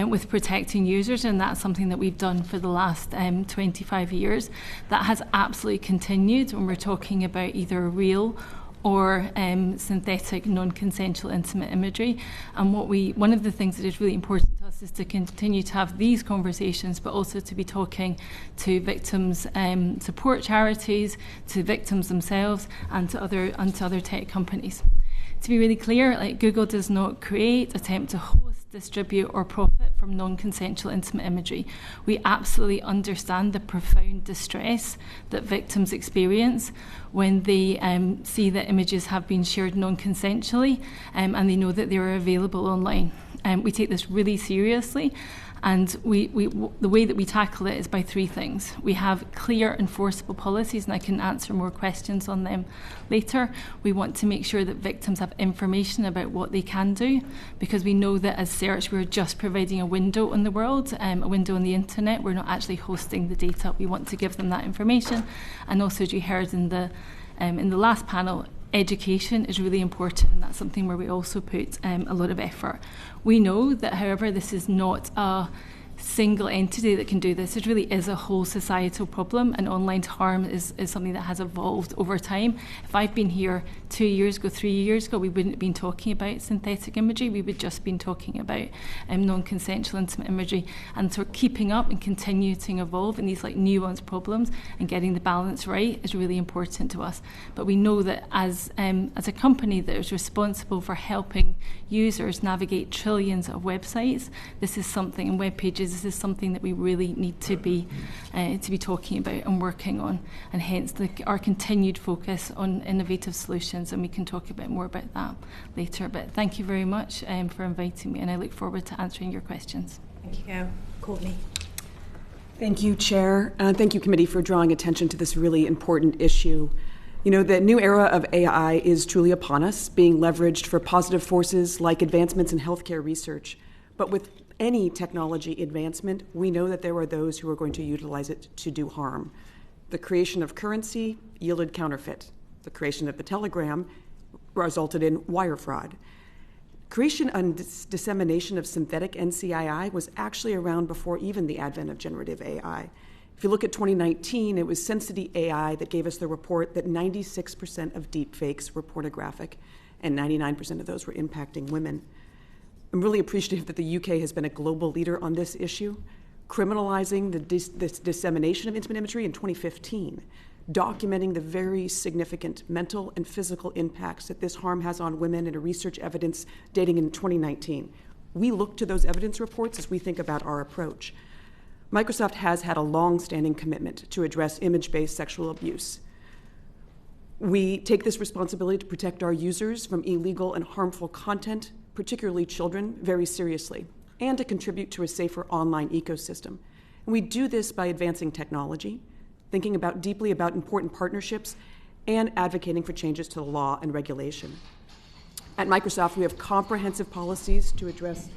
with protecting users, and that's something that we've done for the last 25 years. That has absolutely continued when we're talking about either real or synthetic non-consensual intimate imagery. And one of the things that is really important to us is to continue to have these conversations, but also to be talking to victims support charities, to victims themselves, and to other tech companies. To be really clear, Google does not create, attempt to host, distribute or profit from non-consensual intimate imagery. We absolutely understand the profound distress that victims experience when they see that images have been shared non-consensually and they know that they are available online. We take this really seriously, and the way that we tackle it is by three things. We have clear enforceable policies, and I can answer more questions on them later. We want to make sure that victims have information about what they can do, because we know that as search we're just providing a window on the world, a window on the internet. We're not actually hosting the data. We want to give them that information. And also, as you heard in the last panel, education is really important, and that's something where we also put a lot of effort. We know that, however, this is not a single entity that can do this. It really is a whole societal problem, and online harm is something that has evolved over time. If I've been here 2 years ago, 3 years ago, we wouldn't have been talking about synthetic imagery. We would just been talking about non-consensual intimate imagery, and so keeping up and continuing to evolve in these nuanced problems and getting the balance right is really important to us. But we know that as a company that is responsible for helping users navigate trillions of websites, this is something, and web pages, this is something that we really need to be talking about and working on, and hence our continued focus on innovative solutions, and we can talk a bit more about that later. But thank you very much for inviting me, and I look forward to answering your questions. Thank you, Gail. Courtney. Thank you, Chair. Thank you, Committee, for drawing attention to this really important issue. The new era of AI is truly upon us, being leveraged for positive forces like advancements in healthcare research. But with any technology advancement, we know that there are those who are going to utilize it to do harm. The creation of currency yielded counterfeit. The creation of the telegram resulted in wire fraud. Creation and dissemination of synthetic NCII was actually around before even the advent of generative AI. If you look at 2019, it was Sensity AI that gave us the report that 96% of deepfakes were pornographic, and 99% of those were impacting women. I'm really appreciative that the UK has been a global leader on this issue, criminalizing this dissemination of intimate imagery in 2015, documenting the very significant mental and physical impacts that this harm has on women in a research evidence dating in 2019. We look to those evidence reports as we think about our approach. Microsoft has had a long-standing commitment to address image-based sexual abuse. We take this responsibility to protect our users from illegal and harmful content, particularly children, very seriously, and to contribute to a safer online ecosystem. And we do this by advancing technology, thinking deeply about important partnerships, and advocating for changes to the law and regulation. At Microsoft, we have comprehensive policies to address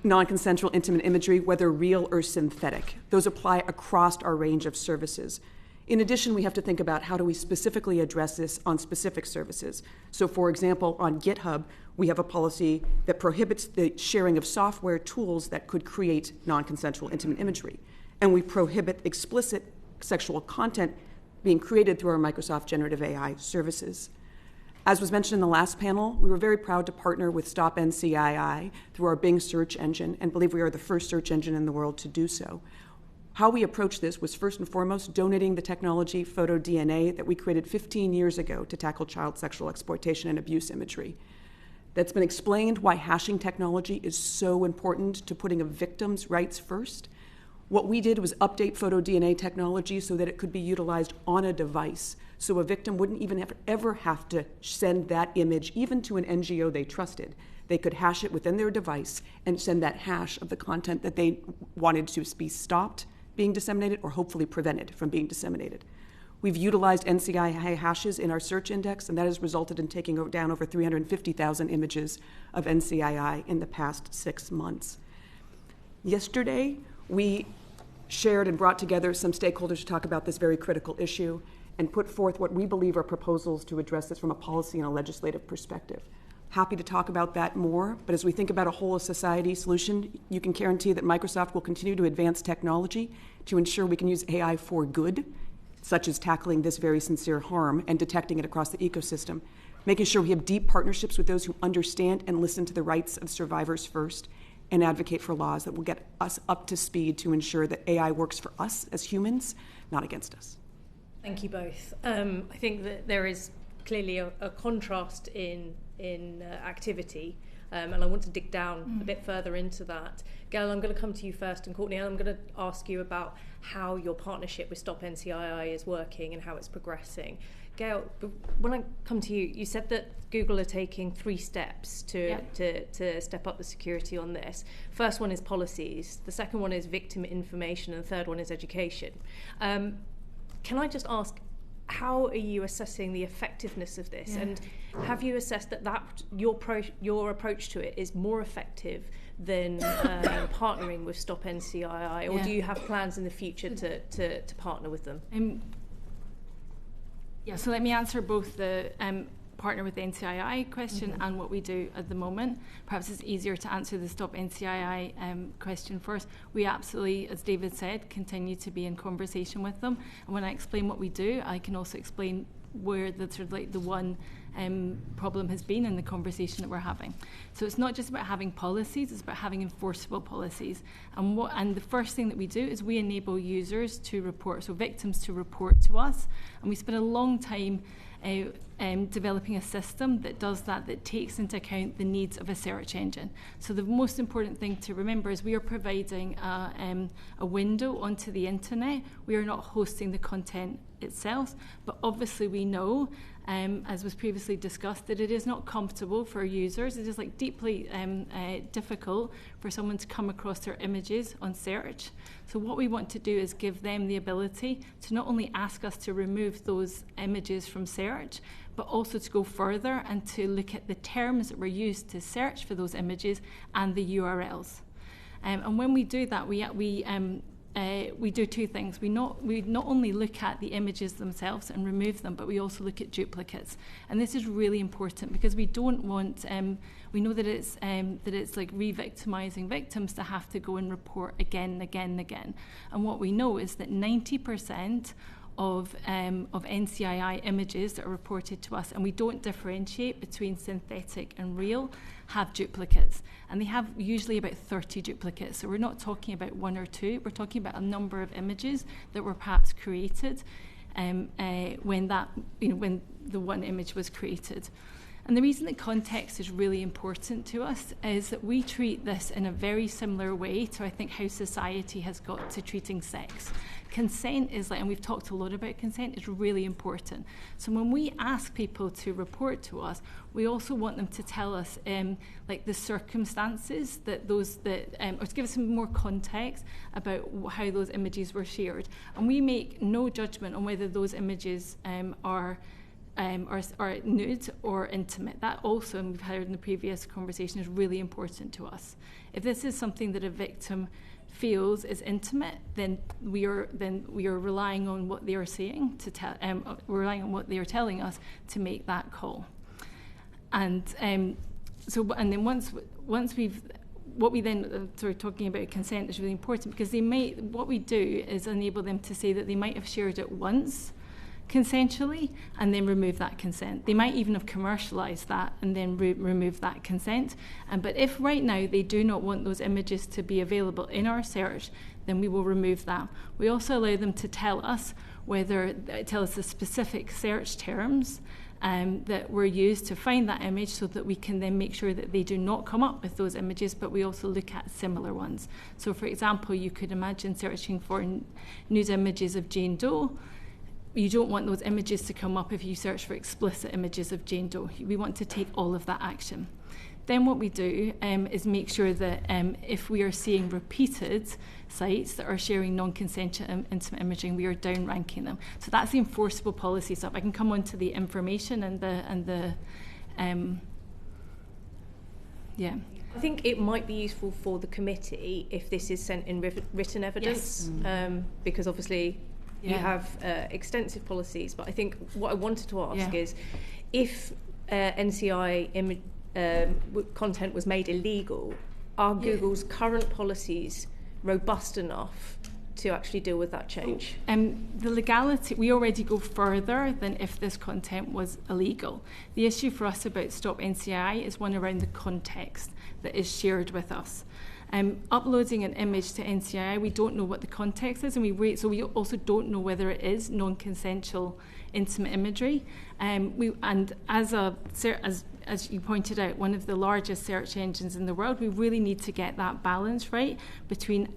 non-consensual intimate imagery, whether real or synthetic. Those apply across our range of services. In addition, we have to think about how do we specifically address this on specific services. So, for example, on GitHub, we have a policy that prohibits the sharing of software tools that could create non-consensual intimate imagery. And we prohibit explicit sexual content being created through our Microsoft generative AI services. As was mentioned in the last panel, we were very proud to partner with Stop NCII through our Bing search engine and believe we are the first search engine in the world to do so. How we approached this was first and foremost donating the technology PhotoDNA that we created 15 years ago to tackle child sexual exploitation and abuse imagery. That's been explained why hashing technology is so important to putting a victim's rights first. What we did was update PhotoDNA technology so that it could be utilized on a device, so a victim wouldn't even ever have to send that image even to an NGO they trusted. They could hash it within their device and send that hash of the content that they wanted to be stopped being disseminated or hopefully prevented from being disseminated. We've utilized NCII hashes in our search index, and that has resulted in taking down over 350,000 images of NCII in the past 6 months. Yesterday, we shared and brought together some stakeholders to talk about this very critical issue and put forth what we believe are proposals to address this from a policy and a legislative perspective. Happy to talk about that more, but as we think about a whole of society solution, you can guarantee that Microsoft will continue to advance technology to ensure we can use AI for good, such as tackling this very sincere harm and detecting it across the ecosystem, making sure we have deep partnerships with those who understand and listen to the rights of survivors first, and advocate for laws that will get us up to speed to ensure that AI works for us as humans, not against us. Thank you both. I think that there is clearly a contrast in activity, and I want to dig down a bit further into that. Gail, I'm going to come to you first, and Courtney, I'm going to ask you about how your partnership with Stop NCII is working and how it's progressing. Gail, when I come to you, you said that Google are taking 3 steps to step up the security on this. First one is policies, the second one is victim information, and the third one is education. Can I just ask, how are you assessing the effectiveness of this? Yeah. And have you assessed that your approach to it is more effective than partnering with Stop NCII, or do you have plans in the future to partner with them? So let me answer both the partner with the NCII question and what we do at the moment. Perhaps it's easier to answer the Stop NCII question first. We absolutely, as David said, continue to be in conversation with them. And when I explain what we do, I can also explain where the sort of like the one problem has been in the conversation that we're having. So it's not just about having policies, it's about having enforceable policies. And the first thing that we do is we enable users to report, so victims to report to us. And we spend a long time developing a system that does that takes into account the needs of a search engine. So the most important thing to remember is we are providing a window onto the internet. We are not hosting the content itself, but obviously we know, as was previously discussed, that it is not comfortable for users. It is like deeply difficult for someone to come across their images on search. So what we want to do is give them the ability to not only ask us to remove those images from search, but also to go further and to look at the terms that were used to search for those images and the URLs. And when we do that, we do 2 things. We not only look at the images themselves and remove them, but we also look at duplicates. And this is really important because we don't want. We know that it's like re-victimizing victims to have to go and report again and again and again. And what we know is that 90% of NCII images that are reported to us, and we don't differentiate between synthetic and real, have duplicates. And they have usually about 30 duplicates. So we're not talking about 1 or 2, we're talking about a number of images that were perhaps created when the one image was created. And the reason that context is really important to us is that we treat this in a very similar way to, I think, how society has got to treating sex. Consent is and we've talked a lot about consent, is really important. So when we ask people to report to us, we also want them to tell us the circumstances or to give us some more context about how those images were shared. And we make no judgment on whether those images are nude or intimate. That also, and we've heard in the previous conversation, is really important to us. If this is something that a victim feels is intimate, then we are relying on what they are saying relying on what they are telling us to make that call. And then once we've what we then sort of talking about consent is really important because what we do is enable them to say that they might have shared it once. consensually and then remove that consent. They might even have commercialised that and then remove that consent. But if right now they do not want those images to be available in our search, then we will remove that. We also allow them to tell us the specific search terms that were used to find that image, so that we can then make sure that they do not come up with those images, but we also look at similar ones. So for example, you could imagine searching for nude images of Jane Doe. You don't want those images to come up if you search for explicit images of Jane Doe. We want to take all of that action. Then what we do is make sure that if we are seeing repeated sites that are sharing non-consensual intimate imaging, we are down-ranking them. So that's the enforceable policy stuff. I can come on to the information and the yeah. I think it might be useful for the committee if this is sent in written evidence, because obviously you have extensive policies. But I think what I wanted to ask is, if NCI content was made illegal, are Google's current policies robust enough to actually deal with that change? The legality, we already go further than if this content was illegal. The issue for us about Stop NCI is one around the context that is shared with us. Uploading an image to NCI, we don't know what the context is, and we also don't know whether it is non-consensual intimate imagery. As you pointed out, one of the largest search engines in the world, we really need to get that balance right between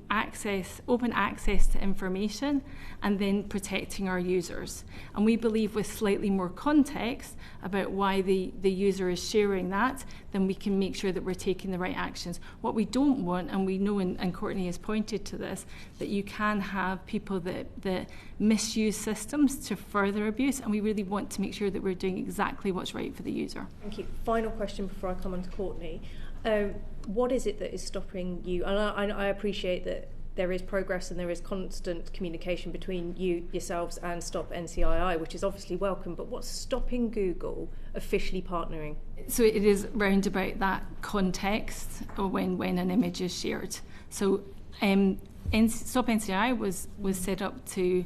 open access to information and then protecting our users. And we believe with slightly more context about why the user is sharing that, then we can make sure that we're taking the right actions. What we don't want, and we know, and Courtney has pointed to this, that you can have people that misuse systems to further abuse, and we really want to make sure that we're doing exactly what's right for the user. Thank you. Final question before I come on to Courtney. What is it that is stopping you? And I appreciate that there is progress and there is constant communication between yourselves and Stop NCII, which is obviously welcome, but what's stopping Google officially partnering? So it is round about that context of when an image is shared. So Stop NCI was set up to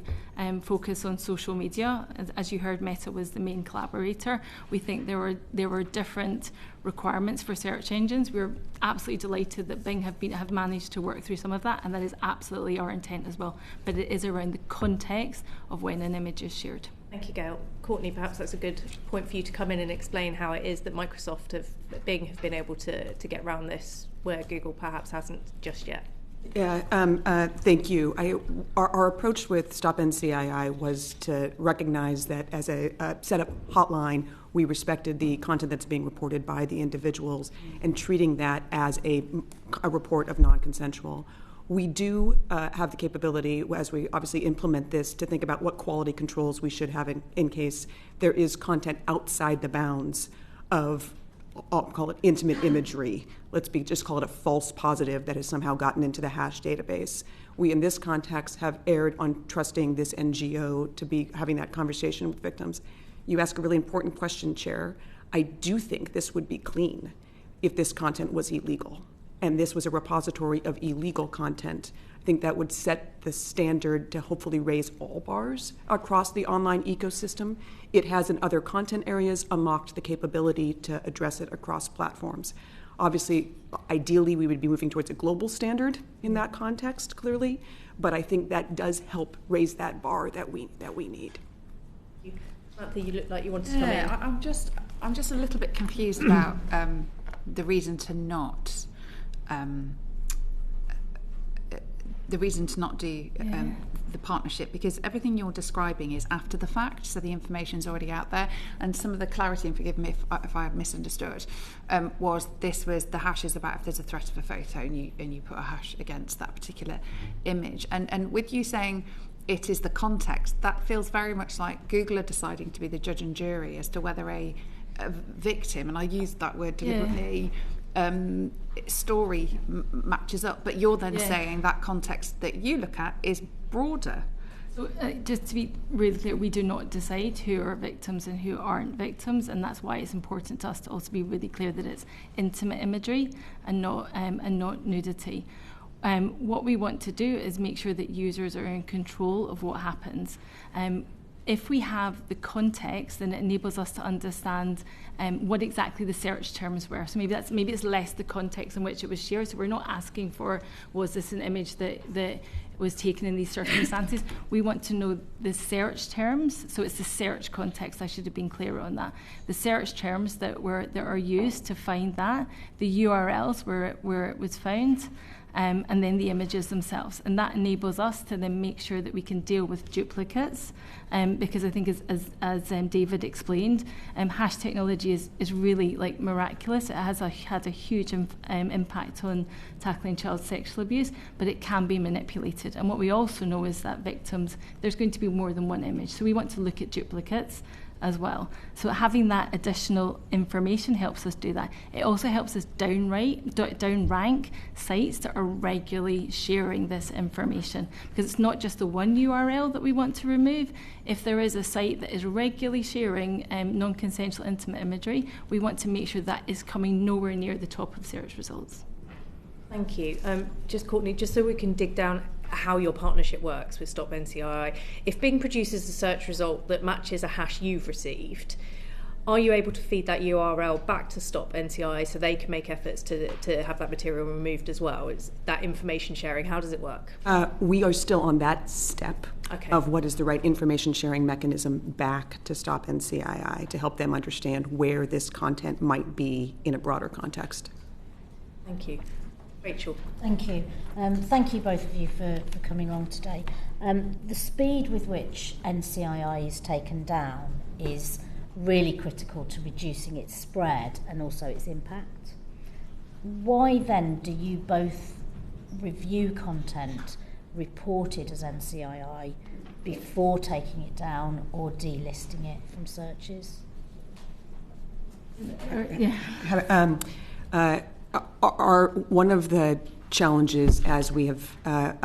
focus on social media. As you heard, Meta was the main collaborator. We think there were different requirements for search engines. We're absolutely delighted that Bing have managed to work through some of that, and that is absolutely our intent as well. But it is around the context of when an image is shared. Thank you, Gail. Courtney, perhaps that's a good point for you to come in and explain how it is that Bing have been able to get around this, where Google perhaps hasn't just yet. Yeah, thank you. Our approach with Stop NCII was to recognize that as a set-up hotline, we respected the content that's being reported by the individuals and treating that as a report of non-consensual. We do have the capability, as we obviously implement this, to think about what quality controls we should have in case there is content outside the bounds of, I'll call it intimate imagery. Just call it a false positive that has somehow gotten into the hash database. We, in this context, have erred on trusting this NGO to be having that conversation with victims. You ask a really important question, Chair. I do think this would be clean if this content was illegal, and this was a repository of illegal content. I think that would set the standard to hopefully raise all bars across the online ecosystem. It has in other content areas unlocked the capability to address it across platforms. Obviously, ideally, we would be moving towards a global standard in that context, clearly, but I think that does help raise that bar that we need. Samantha, you look like you wanted to come in. I'm just a little bit confused about the reason to not do the partnership, because everything you're describing is after the fact, so the information's already out there, and some of the clarity, and forgive me if I have misunderstood, was the hash is about if there's a threat of a photo and you put a hash against that particular image, and with you saying it is the context, that feels very much like Google are deciding to be the judge and jury as to whether a victim, and I used that word deliberately, story matches up, but you're then saying that context that you look at is broader. So just to be really clear, we do not decide who are victims and who aren't victims, and that's why it's important to us to also be really clear that it's intimate imagery and not nudity. What we want to do is make sure that users are in control of what happens. if we have the context, then it enables us to understand what exactly the search terms were. So maybe it's less the context in which it was shared. So we're not asking for, was this an image that was taken in these circumstances? We want to know the search terms. So it's the search context. I should have been clearer on that. The search terms that are used to find that, the URLs where it was found, and then the images themselves. And that enables us to then make sure that we can deal with duplicates, because I think as David explained, hash technology is really like miraculous. It has a huge impact on tackling child sexual abuse, but it can be manipulated. And what we also know is that victims, there's going to be more than one image. So we want to look at duplicates as well. So having that additional information helps us do that. It also helps us downrank sites that are regularly sharing this information, because it's not just the one URL that we want to remove. If there is a site that is regularly sharing non-consensual intimate imagery, we want to make sure that is coming nowhere near the top of search results. Thank you. Just Courtney, just so we can dig down how your partnership works with Stop NCII. If Bing produces a search result that matches a hash you've received, are you able to feed that URL back to Stop NCII so they can make efforts to have that material removed as well? Is that information sharing, how does it work? We are still on that step of what is the right information sharing mechanism back to Stop NCII to help them understand where this content might be in a broader context. Thank you. Rachel. Thank you. Thank you both of you for coming along today. The speed with which NCII is taken down is really critical to reducing its spread and also its impact. Why then do you both review content reported as NCII before taking it down or delisting it from searches? One of the challenges as we have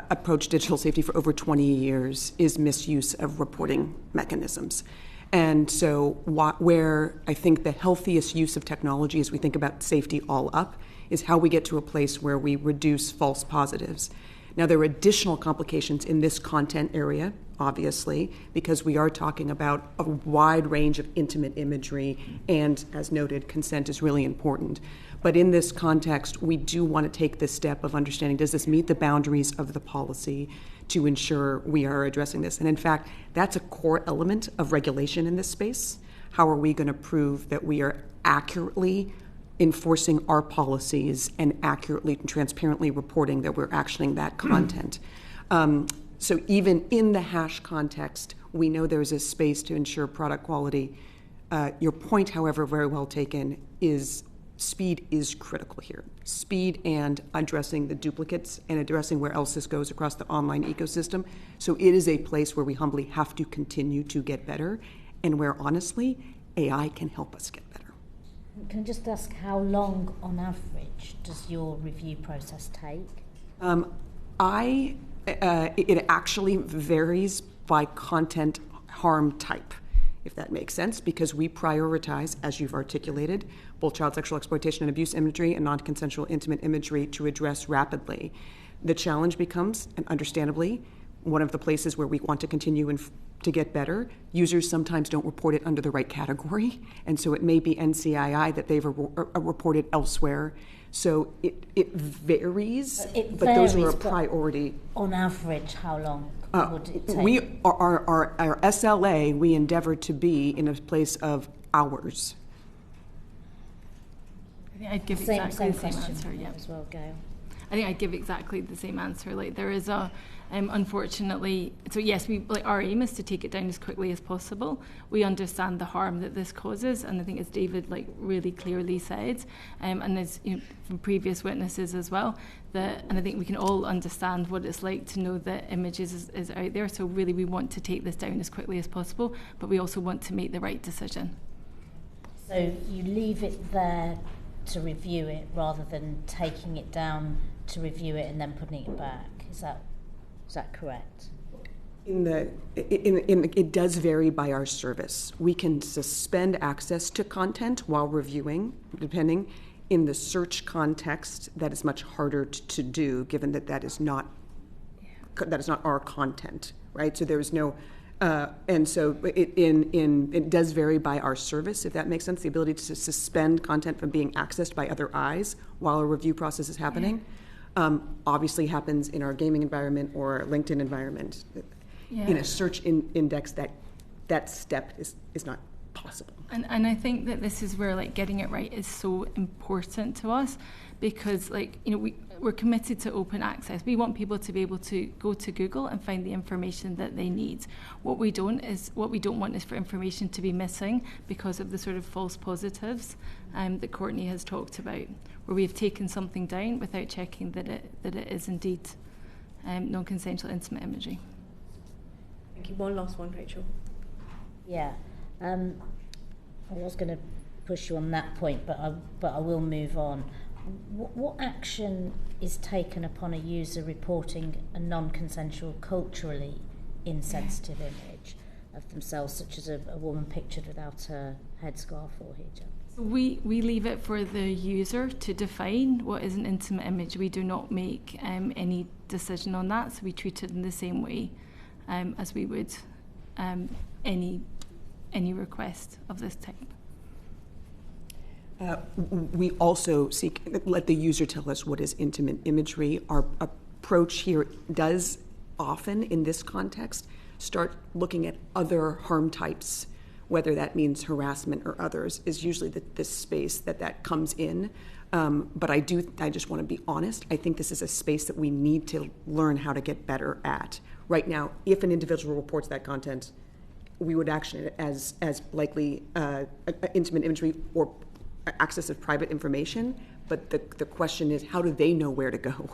approached digital safety for over 20 years is misuse of reporting mechanisms. And so where I think the healthiest use of technology as we think about safety all up is how we get to a place where we reduce false positives. Now, there are additional complications in this content area, obviously, because we are talking about a wide range of intimate imagery, and as noted, consent is really important. But in this context, we do want to take this step of understanding, does this meet the boundaries of the policy to ensure we are addressing this? And in fact, that's a core element of regulation in this space. How are we going to prove that we are accurately enforcing our policies and accurately and transparently reporting that we're actioning that content? So even in the hash context, we know there's a space to ensure product quality. Your point, however, very well taken, is speed is critical here. Speed and addressing the duplicates and addressing where else this goes across the online ecosystem. So it is a place where we humbly have to continue to get better, and where honestly, AI can help us get better. Can I just ask, how long on average does your review process take? It actually varies by content harm type, if that makes sense, because we prioritize, as you've articulated, both child sexual exploitation and abuse imagery and non-consensual intimate imagery to address rapidly. The challenge becomes, and understandably, one of the places where we want to continue to get better, users sometimes don't report it under the right category, and so it may be NCII that they've reported elsewhere. So it varies, but those are a priority. On average, how long would it take? Our SLA, we endeavor to be in a place of hours. I think I'd give exactly the same answer. Yeah, as well, Gail. I think I'd give exactly the same answer. Like, there is a, unfortunately, so yes, our aim is to take it down as quickly as possible. We understand the harm that this causes, and I think, as David really clearly said, and as from previous witnesses as well, and I think we can all understand what it's like to know that images is out there. So really, we want to take this down as quickly as possible, but we also want to make the right decision. So you leave it there to review it rather than taking it down to review it and then putting it back. Is that correct? It does vary by our service. We can suspend access to content while reviewing, depending. In the search context, that is much harder to do, given that is not our content, right? So there is no And so it does vary by our service, if that makes sense, the ability to suspend content from being accessed by other eyes while a review process is happening. Obviously happens in our gaming environment or LinkedIn environment. In a search index, that step is not possible. And I think that this is where getting it right is so important to us, because we're committed to open access. We want people to be able to go to Google and find the information that they need. What we don't want is for information to be missing because of the sort of false positives that Courtney has talked about, where we've taken something down without checking that it is indeed non-consensual intimate imagery. Thank you. One last one, Rachel. Yeah. I was going to push you on that point, but I will move on. What action is taken upon a user reporting a non-consensual, culturally insensitive image of themselves, such as a woman pictured without her headscarf or hijab? We leave it for the user to define what is an intimate image. We do not make any decision on that, so we treat it in the same way as we would any request of this type. We also let the user tell us what is intimate imagery. Our approach here does often, in this context, start looking at other harm types, whether that means harassment or others, is usually the space that comes in. But I just want to be honest, I think this is a space that we need to learn how to get better at. Right now, if an individual reports that content, we would action it as likely intimate imagery or access of private information, but the question is, how do they know where to go?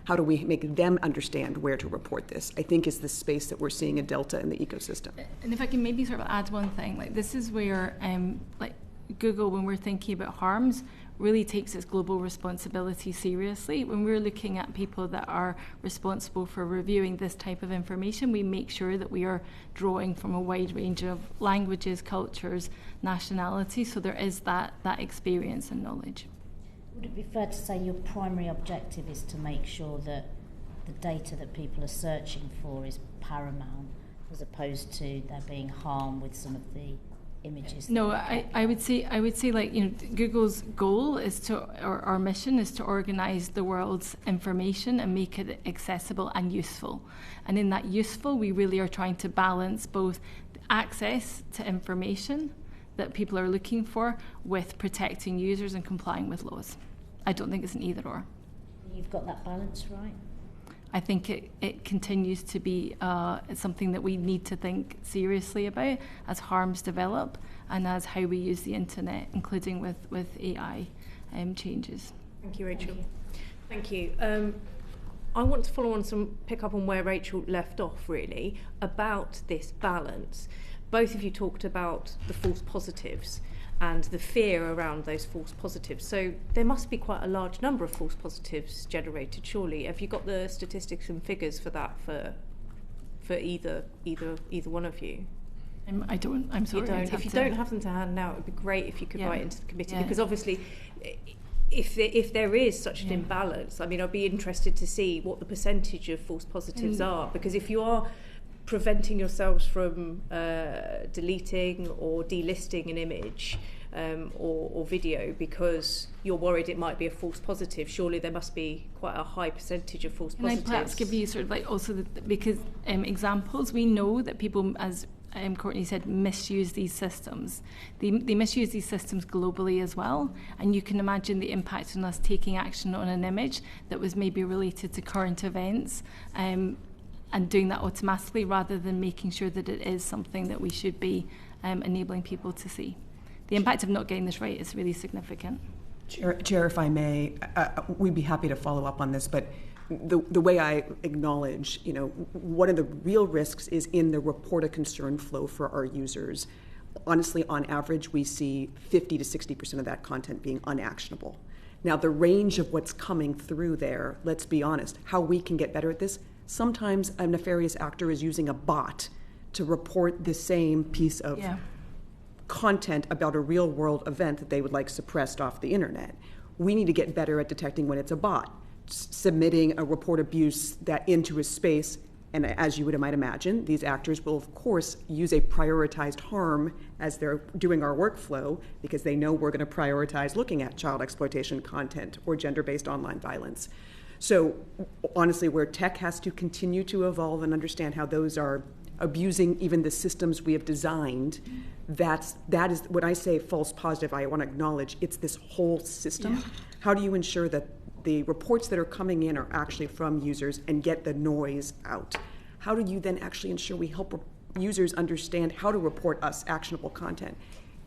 How do we make them understand where to report this? I think is the space that we're seeing a delta in the ecosystem. And if I can maybe sort of add one thing, this is where Google, when we're thinking about harms, really takes its global responsibility seriously. When we're looking at people that are responsible for reviewing this type of information, we make sure that we are drawing from a wide range of languages, cultures, nationalities, so there is that experience and knowledge. Would it be fair to say your primary objective is to make sure that the data that people are searching for is paramount, as opposed to there being harm with some of the images? No, I would say Google's goal is or our mission is to organise the world's information and make it accessible and useful. And in that useful, we really are trying to balance both access to information that people are looking for with protecting users and complying with laws. I don't think it's an either or. You've got that balance right? I think it continues to be something that we need to think seriously about as harms develop and as how we use the internet, including with AI changes. Thank you, Rachel. Thank you. I want to follow on pick up on where Rachel left off, really, about this balance. Both of you talked about the false positives and the fear around those false positives. So there must be quite a large number of false positives generated, surely. Have you got the statistics and figures for that for either one of you? I don't. I'm sorry. You don't. If you don't have them to hand now, it would be great if you could write into the committee, because obviously, if there is such an imbalance, I mean, I'd be interested to see what the percentage of false positives are, because if you are preventing yourselves from deleting or delisting an image or video because you're worried it might be a false positive, surely there must be quite a high percentage of false positives. Can I perhaps give you sort of also because examples, we know that people, as Courtney said, misuse these systems. They misuse these systems globally as well, and you can imagine the impact on us taking action on an image that was maybe related to current events, and doing that automatically rather than making sure that it is something that we should be enabling people to see. The impact of not getting this right is really significant. Chair, if I may, we'd be happy to follow up on this, but the way I acknowledge, one of the real risks is in the report a concern flow for our users. Honestly, on average, we see 50 to 60% of that content being unactionable. Now, the range of what's coming through there, let's be honest, how we can get better at this. Sometimes a nefarious actor is using a bot to report the same piece of content about a real-world event that they would like suppressed off the internet. We need to get better at detecting when it's a bot. Submitting a report abuse that into a space And as you might imagine, these actors will, of course, use a prioritized harm as they're doing our workflow because they know we're going to prioritize looking at child exploitation content or gender-based online violence. So honestly, where tech has to continue to evolve and understand how those are abusing even the systems we have designed, that is, when I say false positive, I want to acknowledge it's this whole system. Yeah. How do you ensure that the reports that are coming in are actually from users and get the noise out? How do you then actually ensure we help users understand how to report us actionable content?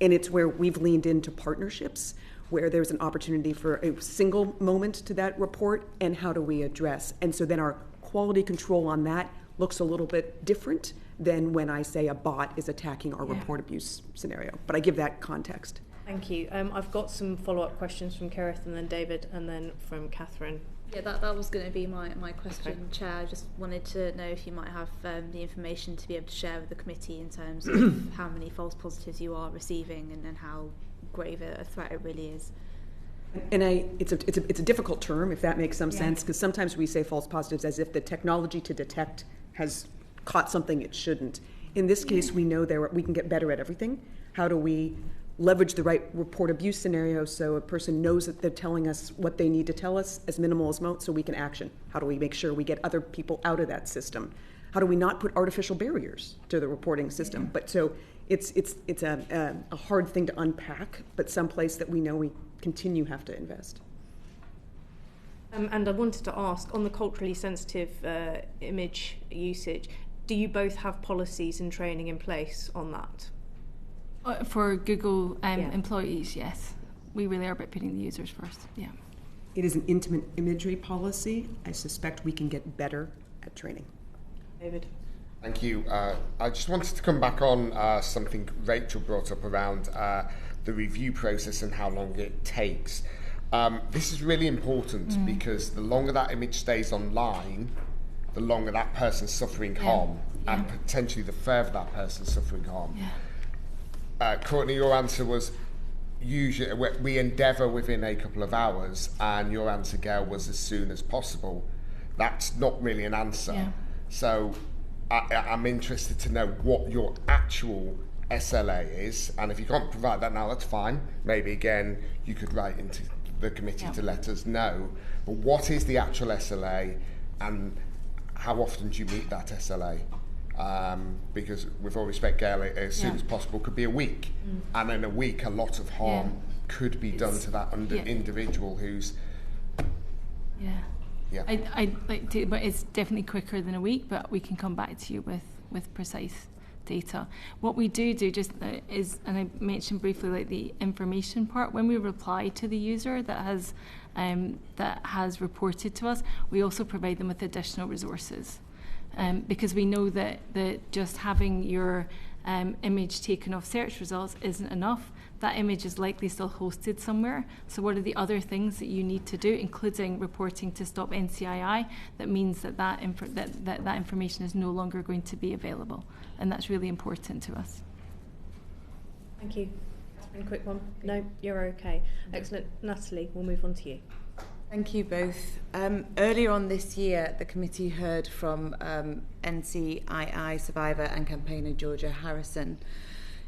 And it's where we've leaned into partnerships, where there's an opportunity for a single moment to that report, and how do we address? And so then our quality control on that looks a little bit different than when I say a bot is attacking our report abuse scenario. But I give that context. Thank you. I've got some follow-up questions from Kerith and then David and then from Catherine. Yeah, that was going to be my question, okay. Chair. I just wanted to know if you might have the information to be able to share with the committee in terms of how many false positives you are receiving and how grave a threat it really is. And it's a difficult term, if that makes some sense, because sometimes we say false positives as if the technology to detect has caught something it shouldn't. In this case, we know we can get better at everything. How do we leverage the right report abuse scenario so a person knows that they're telling us what they need to tell us as minimal as so we can action? How do we make sure we get other people out of that system? How do we not put artificial barriers to the reporting system? But so it's a hard thing to unpack, but someplace that we know we continue have to invest. And I wanted to ask, on the culturally sensitive image usage, do you both have policies and training in place on that? For Google employees, yes. We really are about putting the users first, yeah. It is an intimate imagery policy. I suspect we can get better at training. David? Thank you. I just wanted to come back on something Rachel brought up around the review process and how long it takes. This is really important because the longer that image stays online, the longer that person's suffering harm and potentially the further that person's suffering harm. Yeah. Courtney, your answer was usually we endeavour within a couple of hours, and your answer, Gail, was as soon as possible. That's not really an answer. Yeah. So I'm interested to know what your actual SLA is, and if you can't provide that now, that's fine. Maybe again you could write into the committee to let us know. But what is the actual SLA, and how often do you meet that SLA? Because with all respect, Gail, as soon as possible could be a week, and in a week a lot of harm could be done to that individual who's I'd like to, but it's definitely quicker than a week, but we can come back to you with precise data. What we do just is, and I mentioned briefly, like the information part, when we reply to the user that has reported to us, we also provide them with additional resources. Because we know that just having your image taken off search results isn't enough. That image is likely still hosted somewhere. So what are the other things that you need to do, including reporting to Stop NCII, that means that information is no longer going to be available. And that's really important to us. Thank you. A quick one. No, you're okay. Excellent. Natalie, we'll move on to you. Thank you both. Earlier on this year, the committee heard from NCII survivor and campaigner Georgia Harrison.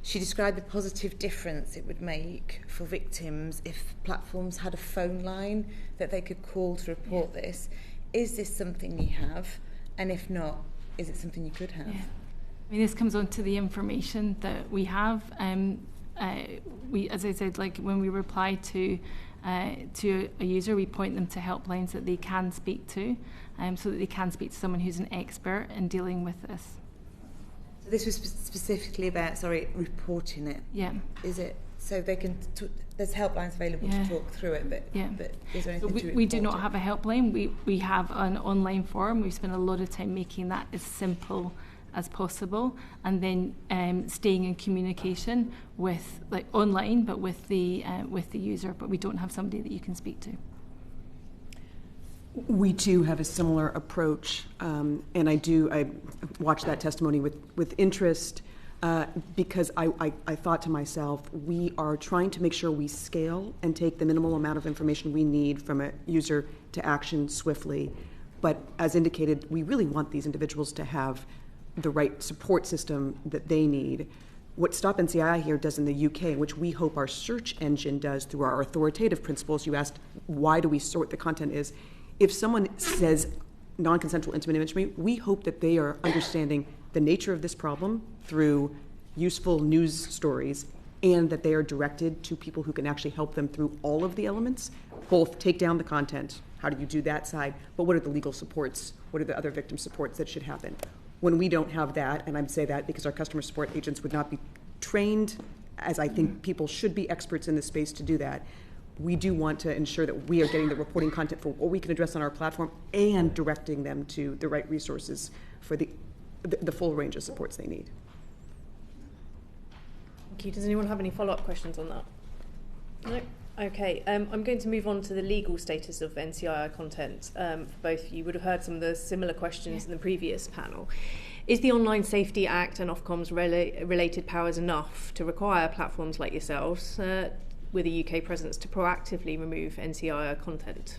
She described the positive difference it would make for victims if platforms had a phone line that they could call to report this. Is this something you have? And if not, is it something you could have? Yeah. I mean, this comes on to the information that we have. We, as I said, like when we reply to a user, we point them to helplines that they can speak to, so that they can speak to someone who's an expert in dealing with this. So this was specifically about, reporting it. Yeah. Is it so they can? There's helplines available to talk through it, but is there anything to report? We do not have a helpline. We have an online form. We've spent a lot of time making that as simple as possible, and then staying in communication with, like, online, but with the user. But we don't have somebody that you can speak to. We too have a similar approach, and I watched that testimony with interest because I thought to myself, we are trying to make sure we scale and take the minimal amount of information we need from a user to action swiftly. But as indicated, we really want these individuals to have the right support system that they need. What Stop NCII here does in the UK, which we hope our search engine does through our authoritative principles, you asked why do we sort the content, is if someone says non-consensual intimate imagery, we hope that they are understanding the nature of this problem through useful news stories, and that they are directed to people who can actually help them through all of the elements, both take down the content, how do you do that side, but what are the legal supports, what are the other victim supports that should happen. When we don't have that, and I say that because our customer support agents would not be trained, as I think people should be experts in this space to do that, we do want to ensure that we are getting the reporting content for what we can address on our platform and directing them to the right resources for the full range of supports they need. Thank you. Does anyone have any follow-up questions on that? No? Okay, I'm going to move on to the legal status of NCII content. For both, you would have heard some of the similar questions in the previous panel. Is the Online Safety Act and Ofcom's related powers enough to require platforms like yourselves with a UK presence to proactively remove NCII content?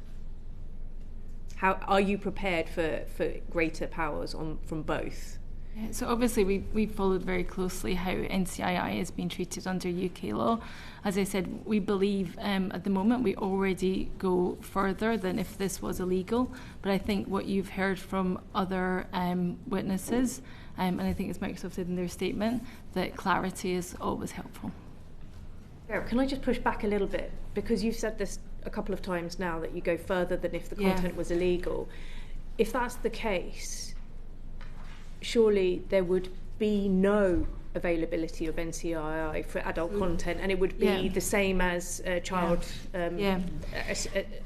How are you prepared for greater powers from both? So obviously we followed very closely how NCII is being treated under UK law. As I said, we believe at the moment we already go further than if this was illegal. But I think what you've heard from other witnesses, and I think as Microsoft said in their statement, that clarity is always helpful. Yeah, can I just push back a little bit? Because you've said this a couple of times now, that you go further than if the content was illegal. If that's the case, surely there would be no availability of NCII for adult content, and it would be the same as child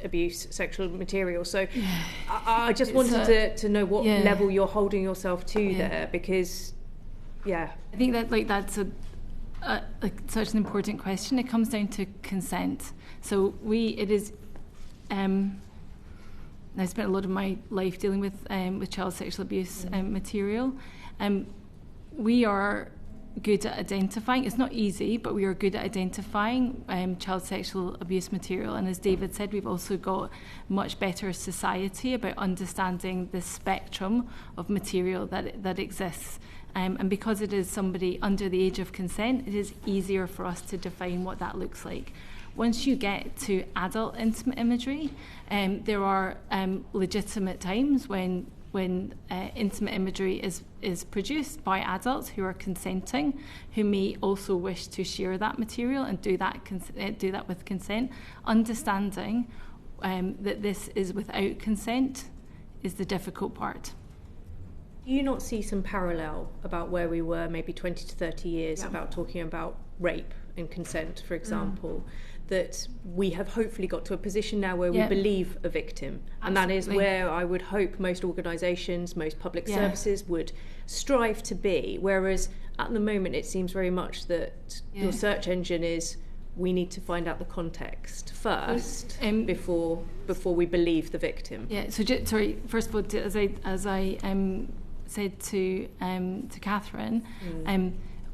abuse, sexual material. So I just wanted to know what level you're holding yourself to there, because I think that that's such an important question. It comes down to consent. So I spent a lot of my life dealing with child sexual abuse material. We are good at identifying. It's not easy, but we are good at identifying child sexual abuse material. And as David said, we've also got much better society about understanding the spectrum of material that exists. And because it is somebody under the age of consent, it is easier for us to define what that looks like. Once you get to adult intimate imagery, there are legitimate times when intimate imagery is produced by adults who are consenting, who may also wish to share that material and do that with consent. Understanding that this is without consent is the difficult part. Do you not see some parallel about where we were maybe 20 to 30 years about talking about rape and consent, for example, that we have hopefully got to a position now where we believe a victim. And that is where I would hope most organisations, most public services would strive to be. Whereas at the moment it seems very much that your search engine is, we need to find out the context first before we believe the victim. Yeah, so first of all, as I said to Catherine,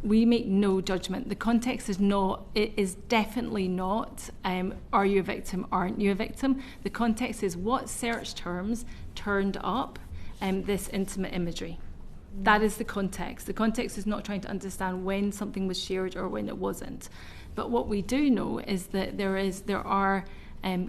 we make no judgment. The context is not, it is definitely not, are you a victim, aren't you a victim? The context is what search terms turned up this intimate imagery. That is the context. The context is not trying to understand when something was shared or when it wasn't. But what we do know is that there are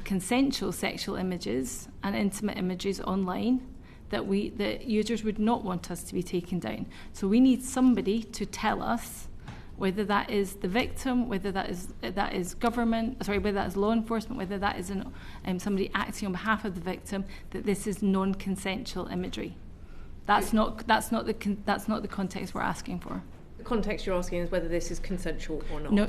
consensual sexual images and intimate images online that users would not want us to be taken down. So we need somebody to tell us whether that is the victim, whether that is government, whether that is law enforcement, whether that is somebody acting on behalf of the victim, that this is non-consensual imagery. That's not the context we're asking for. The context you're asking is whether this is consensual or not. No.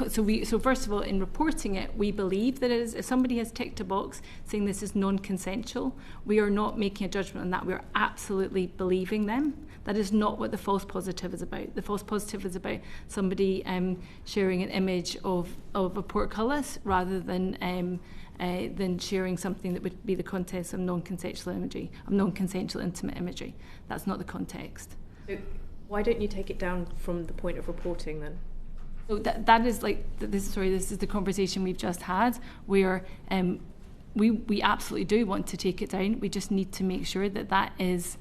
So first of all, in reporting it, we believe that if somebody has ticked a box saying this is non-consensual, we are not making a judgment on that. We are absolutely believing them. That is not what the false positive is about. The false positive is about somebody sharing an image of a portcullis rather than sharing something that would be the context of non-consensual imagery, of non-consensual intimate imagery. That's not the context. So why don't you take it down from the point of reporting then? So that is this is the conversation we've just had, where we absolutely do want to take it down. We just need to make sure that that is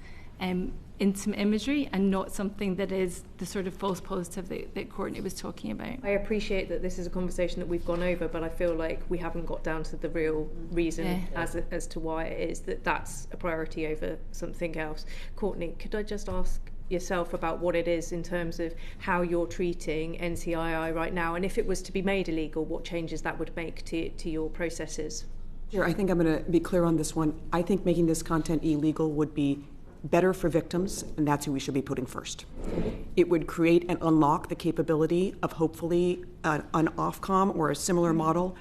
intimate imagery and not something that is the sort of false positive that Courtney was talking about. I appreciate that this is a conversation that we've gone over, but I feel like we haven't got down to the real reason as to why it is that's a priority over something else. Courtney, could I just ask yourself about what it is in terms of how you're treating NCII right now, and if it was to be made illegal, what changes that would make to your processes? Sure, I think I'm going to be clear on this one. I think making this content illegal would be better for victims, and that's who we should be putting first. It would create and unlock the capability of hopefully an Ofcom or a similar model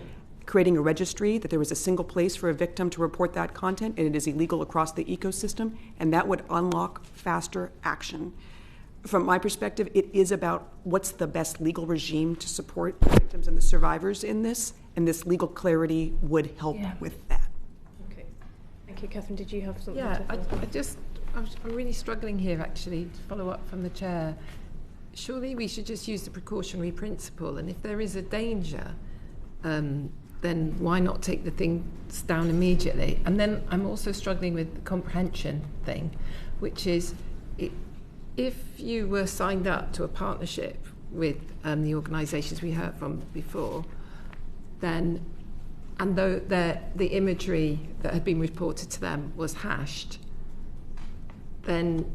creating a registry that there was a single place for a victim to report that content and it is illegal across the ecosystem, and that would unlock faster action. From my perspective, it is about what's the best legal regime to support the victims and the survivors in this, and this legal clarity would help with that. Okay. Thank you. Catherine, did you have something to say? I'm really struggling here, actually, to follow up from the chair. Surely we should just use the precautionary principle, and if there is a danger, then why not take the things down immediately? And then I'm also struggling with the comprehension thing, which is if you were signed up to a partnership with the organisations we heard from before, then, and though the imagery that had been reported to them was hashed, then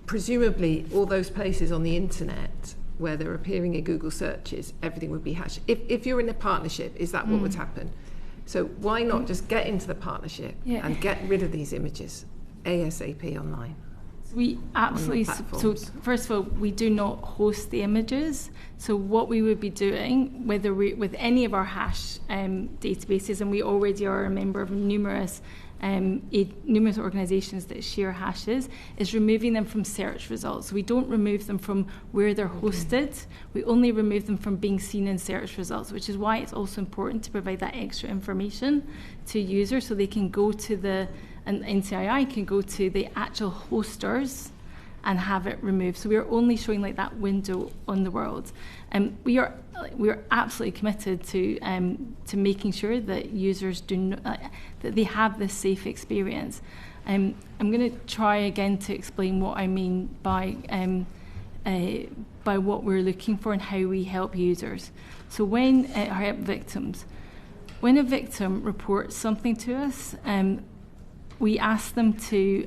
presumably all those places on the internet where they're appearing in Google searches, everything would be hashed. If you're in a partnership, is that what would happen? So why not just get into the partnership and get rid of these images ASAP online? We absolutely, so first of all, we do not host the images. So what we would be doing, whether we with any of our hash databases, and we already are a member of numerous organisations that share hashes, is removing them from search results. So we don't remove them from where they're hosted. We only remove them from being seen in search results, which is why it's also important to provide that extra information to users so they can go to and NCII can go to the actual hosters and have it removed. So we are only showing like that window on the world. We are absolutely committed to making sure that users that they have this safe experience. I'm going to try again to explain what I mean by what we're looking for and how we help users. So when help victims, when a victim reports something to us, we ask them to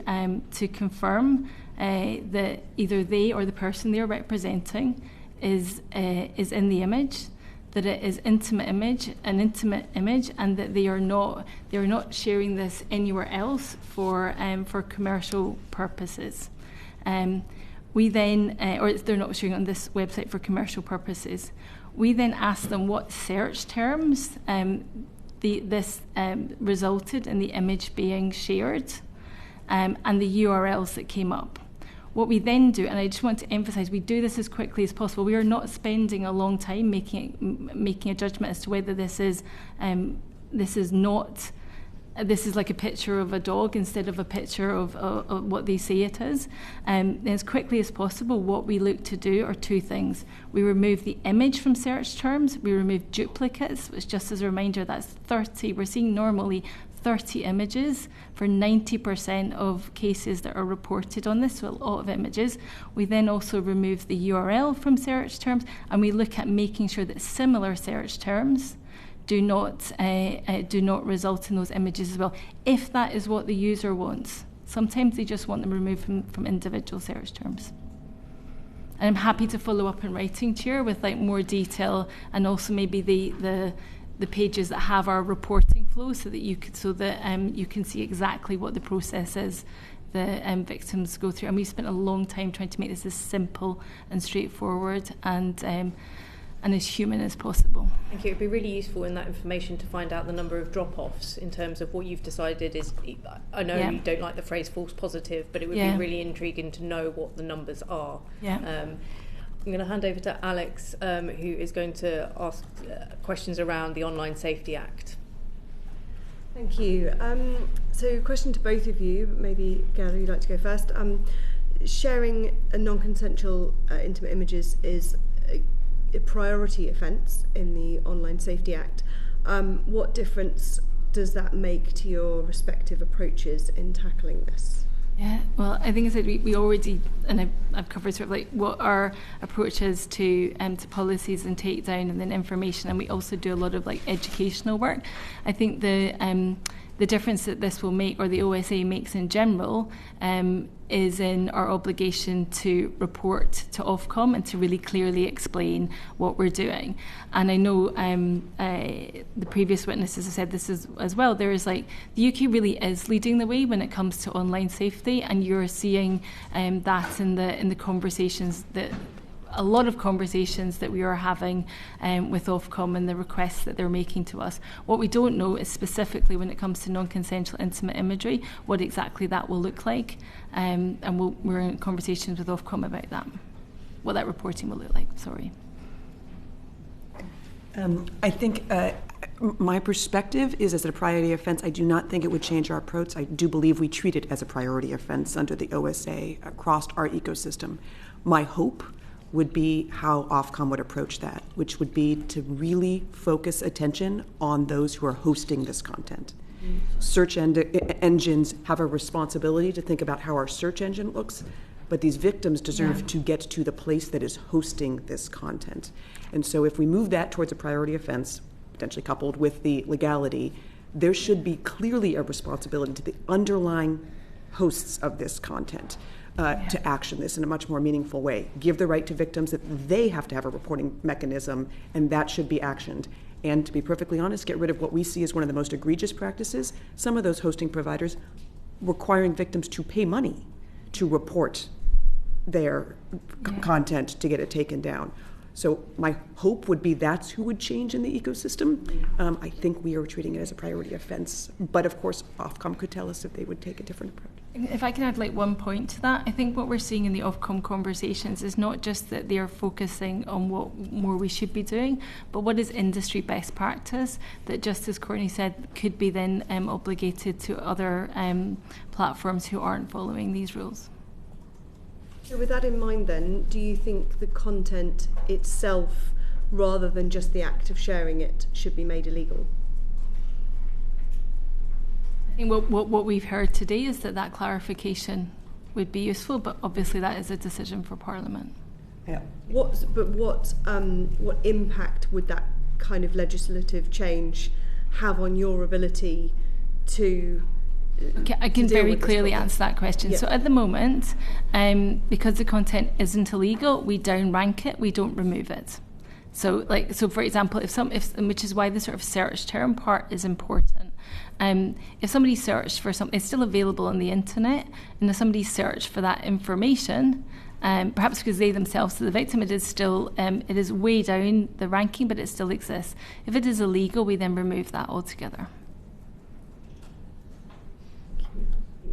confirm that either they or the person they're representing is in the image, that it is an intimate image, and that they are not sharing this anywhere else for commercial purposes. We then, or they're not sharing on this website for commercial purposes. We then ask them what search terms this resulted in the image being shared, and the URLs that came up. What we then do, and I just want to emphasise, we do this as quickly as possible. We are not spending a long time making a judgment as to whether this is like a picture of a dog instead of a picture of what they say it is. As quickly as possible, what we look to do are two things. We remove the image from search terms. We remove duplicates, which, just as a reminder, that's 30. We're seeing normally 30 images for 90% of cases that are reported on this, so a lot of images. We then also remove the URL from search terms, and we look at making sure that similar search terms do not result in those images as well, if that is what the user wants. Sometimes they just want them removed from individual search terms. And I'm happy to follow up in writing, Chair, with like more detail, and also maybe the pages that have our reporting flow, so that you can see exactly what the process is that victims go through. And we spent a long time trying to make this as simple and straightforward and as human as possible. Thank you. It'd be really useful in that information to find out the number of drop-offs in terms of what you've decided is. I know you don't like the phrase false positive, but it would be really intriguing to know what the numbers are. I'm going to hand over to Alex, who is going to ask questions around the Online Safety Act. Thank you. So question to both of you, maybe Gary, you'd like to go first. Sharing a non-consensual intimate images is a priority offence in the Online Safety Act. What difference does that make to your respective approaches in tackling this? Yeah, well, I think I said we already, and I've covered sort of like what our approach is to policies and takedown and then information, and we also do a lot of like educational work. I think the difference that this will make, or the OSA makes in general, is in our obligation to report to Ofcom and to really clearly explain what we're doing. And I know the previous witnesses have said this as well. There is like, the UK really is leading the way when it comes to online safety, and you're seeing that in the conversations that. A lot of conversations that we are having with Ofcom and the requests that they're making to us. What we don't know is specifically when it comes to non-consensual intimate imagery, what exactly that will look like. And we're in conversations with Ofcom about that, what that reporting will look like, sorry. I think my perspective is, as a priority offence, I do not think it would change our approach. I do believe we treat it as a priority offence under the OSA across our ecosystem. My hope would be how Ofcom would approach that, which would be to really focus attention on those who are hosting this content. Search engines have a responsibility to think about how our search engine looks, but these victims deserve to get to the place that is hosting this content. And so if we move that towards a priority offense, potentially coupled with the legality, there should be clearly a responsibility to the underlying hosts of this content. To action this in a much more meaningful way. Give the right to victims that they have to have a reporting mechanism, and that should be actioned. And to be perfectly honest, get rid of what we see as one of the most egregious practices, some of those hosting providers requiring victims to pay money to report their content to get it taken down. So my hope would be that's who would change in the ecosystem. I think we are treating it as a priority offense, but of course Ofcom could tell us if they would take a different approach. If I can add like one point to that, I think what we're seeing in the Ofcom conversations is not just that they are focusing on what more we should be doing, but what is industry best practice that, just as Courtney said, could be then obligated to other platforms who aren't following these rules. So with that in mind then, do you think the content itself, rather than just the act of sharing it, should be made illegal? I think what we've heard today is that clarification would be useful, but obviously that is a decision for Parliament. Yeah. What impact would that kind of legislative change have on your ability to? Okay, I can very clearly answer that question. Yeah. So at the moment, because the content isn't illegal, we downrank it, we don't remove it. So for example, which is why the sort of search term part is important. If somebody searched for something, it's still available on the internet, and if somebody searched for that information, perhaps because they themselves are the victim, it is still it is way down the ranking, but it still exists. If it is illegal, we then remove that altogether.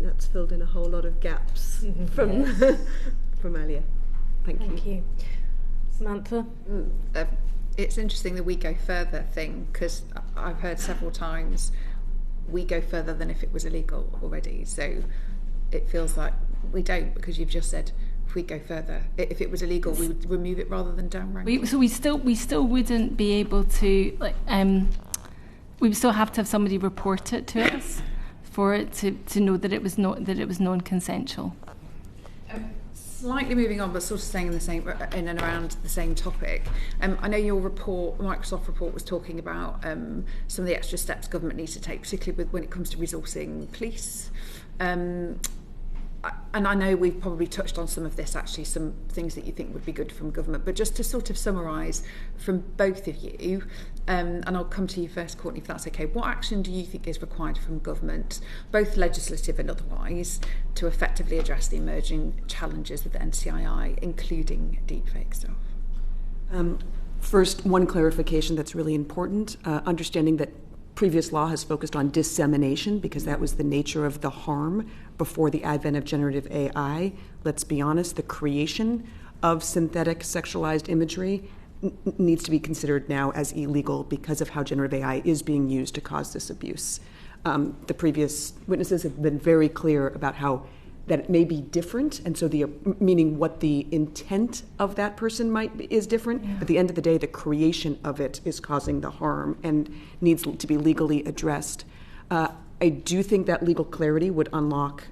That's filled in a whole lot of gaps from earlier. Thank you. Samantha? It's interesting the we go further thing, because I've heard several times we go further than if it was illegal already. So it feels like we don't, because you've just said if we go further, if it was illegal, we would remove it rather than downrank. So we still wouldn't be able to we would still have to have somebody report it to us for it to know that it was non-consensual. Slightly moving on, but sort of staying in and around the same topic. I know your report, Microsoft report, was talking about some of the extra steps government needs to take, particularly when it comes to resourcing police. And I know we've probably touched on some of this, actually, some things that you think would be good from government, but just to sort of summarise from both of you, and I'll come to you first, Courtney, if that's okay. What action do you think is required from government, both legislative and otherwise, to effectively address the emerging challenges with the NCII, including deepfake stuff? First, one clarification that's really important, understanding that previous law has focused on dissemination because that was the nature of the harm before the advent of generative AI. Let's be honest, the creation of synthetic sexualized imagery needs to be considered now as illegal because of how generative AI is being used to cause this abuse. The previous witnesses have been very clear about how that it may be different, and so meaning what the intent of that person is different, but at the end of the day, the creation of it is causing the harm and needs to be legally addressed. I do think that legal clarity would unlock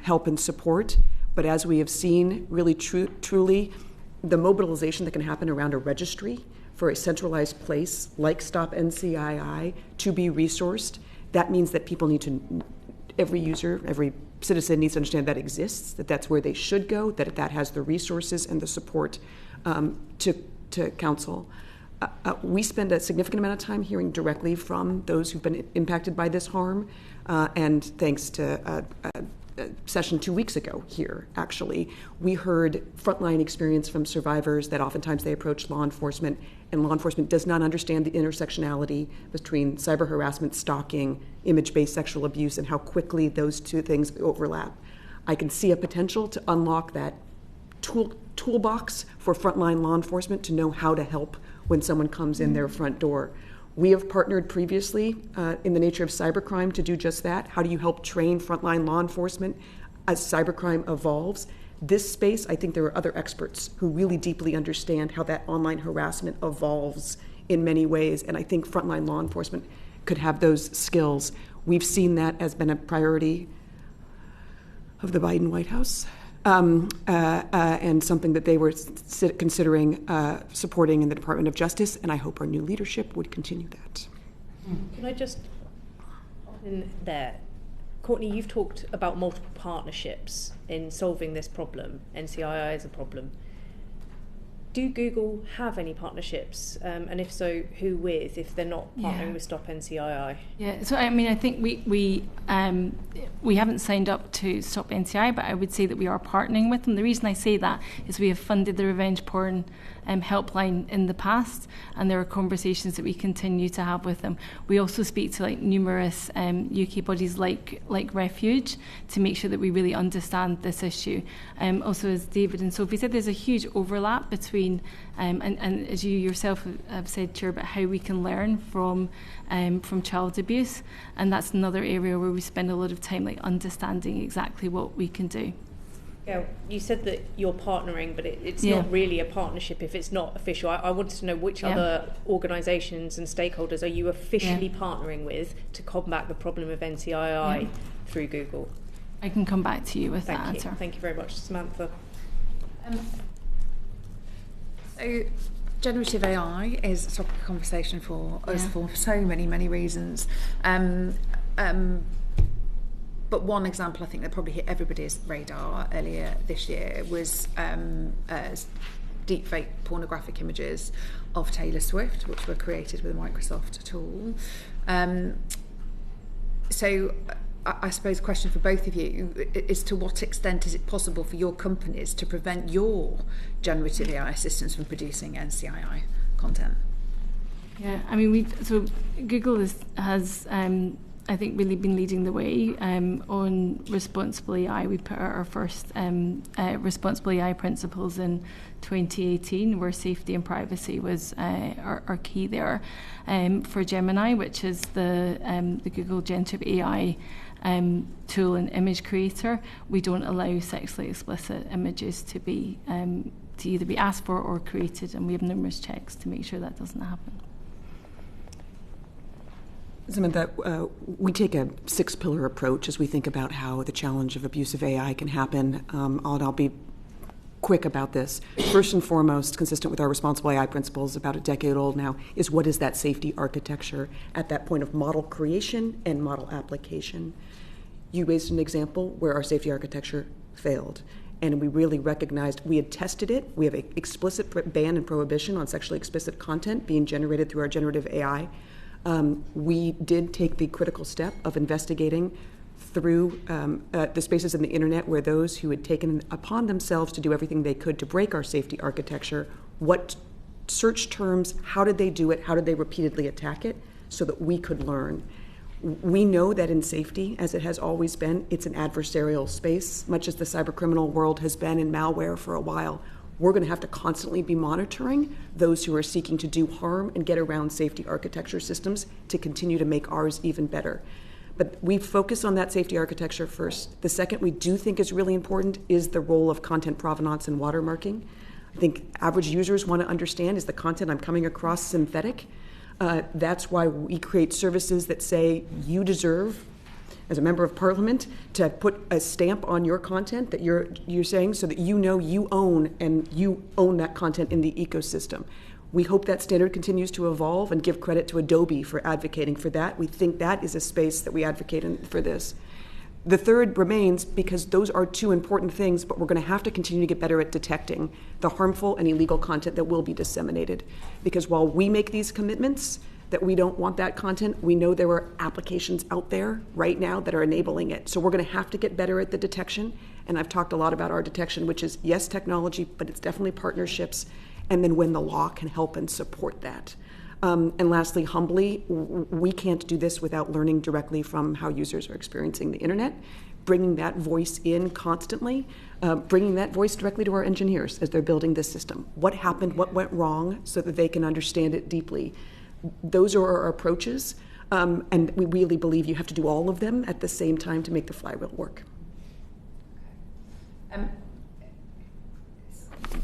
help and support, but as we have seen, really truly, the mobilization that can happen around a registry for a centralized place like Stop NCII to be resourced, that means that people need to, every user, every citizen needs to understand that exists, that that's where they should go, that that has the resources and the support to counsel. We spend a significant amount of time hearing directly from those who've been impacted by this harm, and thanks to a session 2 weeks ago here, actually, we heard frontline experience from survivors that oftentimes they approach law enforcement, and law enforcement does not understand the intersectionality between cyber harassment, stalking, image-based sexual abuse, and how quickly those two things overlap. I can see a potential to unlock that toolbox for frontline law enforcement to know how to help when someone comes in their front door. We have partnered previously in the nature of cybercrime to do just that. How do you help train frontline law enforcement as cybercrime evolves? This space, I think there are other experts who really deeply understand how that online harassment evolves in many ways, and I think frontline law enforcement could have those skills. We've seen that as been a priority of the Biden White House. And something that they were considering supporting in the Department of Justice, and I hope our new leadership would continue that. Can I just, in there, Courtney, you've talked about multiple partnerships in solving this problem. NCII is a problem. Do Google have any partnerships? And if so, who with, if they're not partnering with Stop NCII? Yeah, so I mean, I think we haven't signed up to Stop NCII, but I would say that we are partnering with them. The reason I say that is we have funded the revenge porn helpline in the past, and there are conversations that we continue to have with them. We also speak to numerous UK bodies like Refuge to make sure that we really understand this issue. Also, as David and Sophie said, there's a huge overlap between and as you yourself have said, Chair, about how we can learn from child abuse, and that's another area where we spend a lot of time understanding exactly what we can do. Yeah, you said that you're partnering, but it's not really a partnership if it's not official. I wanted to know which other organisations and stakeholders are you officially partnering with to combat the problem of NCII through Google? I can come back to you with that answer. Thank you very much, Samantha. So, generative AI is a topic of conversation for us for so many reasons. But one example I think that probably hit everybody's radar earlier this year was deepfake pornographic images of Taylor Swift, which were created with a Microsoft tool. So I suppose a question for both of you is, to what extent is it possible for your companies to prevent your generative AI systems from producing NCII content? Yeah, I mean, so Google has I think really been leading the way on responsible AI. We put out our first responsible AI principles in 2018, where safety and privacy was our key there. For Gemini, which is the Google generative AI tool and image creator, we don't allow sexually explicit images to be to either be asked for or created, and we have numerous checks to make sure that doesn't happen. Samantha, we take a 6-pillar approach as we think about how the challenge of abusive AI can happen. I'll be quick about this. First and foremost, consistent with our responsible AI principles, about a decade old now, is what is that safety architecture at that point of model creation and model application. You raised an example where our safety architecture failed, and we really recognized we had tested it. We have an explicit ban and prohibition on sexually explicit content being generated through our generative AI. We did take the critical step of investigating through the spaces in the internet where those who had taken upon themselves to do everything they could to break our safety architecture, what search terms, how did they do it, how did they repeatedly attack it, so that we could learn. We know that in safety, as it has always been, it's an adversarial space, much as the cybercriminal world has been in malware for a while. We're going to have to constantly be monitoring those who are seeking to do harm and get around safety architecture systems to continue to make ours even better. But we focus on that safety architecture first. The second we do think is really important is the role of content provenance and watermarking. I think average users want to understand, is the content I'm coming across synthetic? That's why we create services that say you deserve, as a member of parliament, to put a stamp on your content that you're saying, so that you know you own that content in the ecosystem. We hope that standard continues to evolve, and give credit to Adobe for advocating for that. We think that is a space that we advocate for this. The third remains, because those are two important things, but we're going to have to continue to get better at detecting the harmful and illegal content that will be disseminated. Because while we make these commitments that we don't want that content, we know there are applications out there right now that are enabling it. So we're going to have to get better at the detection. And I've talked a lot about our detection, which is, yes, technology, but it's definitely partnerships, and then when the law can help and support that. And lastly, humbly, we can't do this without learning directly from how users are experiencing the internet, bringing that voice in constantly, bringing that voice directly to our engineers as they're building this system. What happened, what went wrong, so that they can understand it deeply. Those are our approaches, and we really believe you have to do all of them at the same time to make the flywheel work.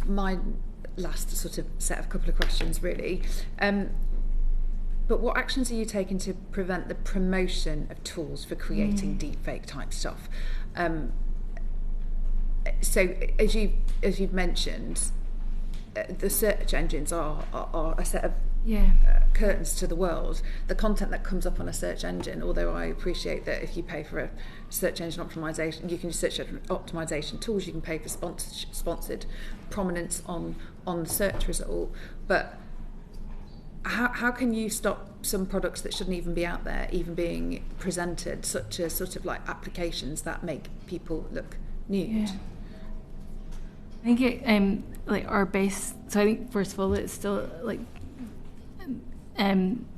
My last sort of set of couple of questions, really. But what actions are you taking to prevent the promotion of tools for creating deepfake type stuff? So as you've mentioned, the search engines are a set of curtains to the world. The content that comes up on a search engine, although I appreciate that if you pay for a search engine optimization, you can search optimization tools, you can pay for sponsored prominence on the search result, but how can you stop some products that shouldn't even be out there even being presented, such as sort of like applications that make people look nude? I think like our base. So I think first of all, it's still like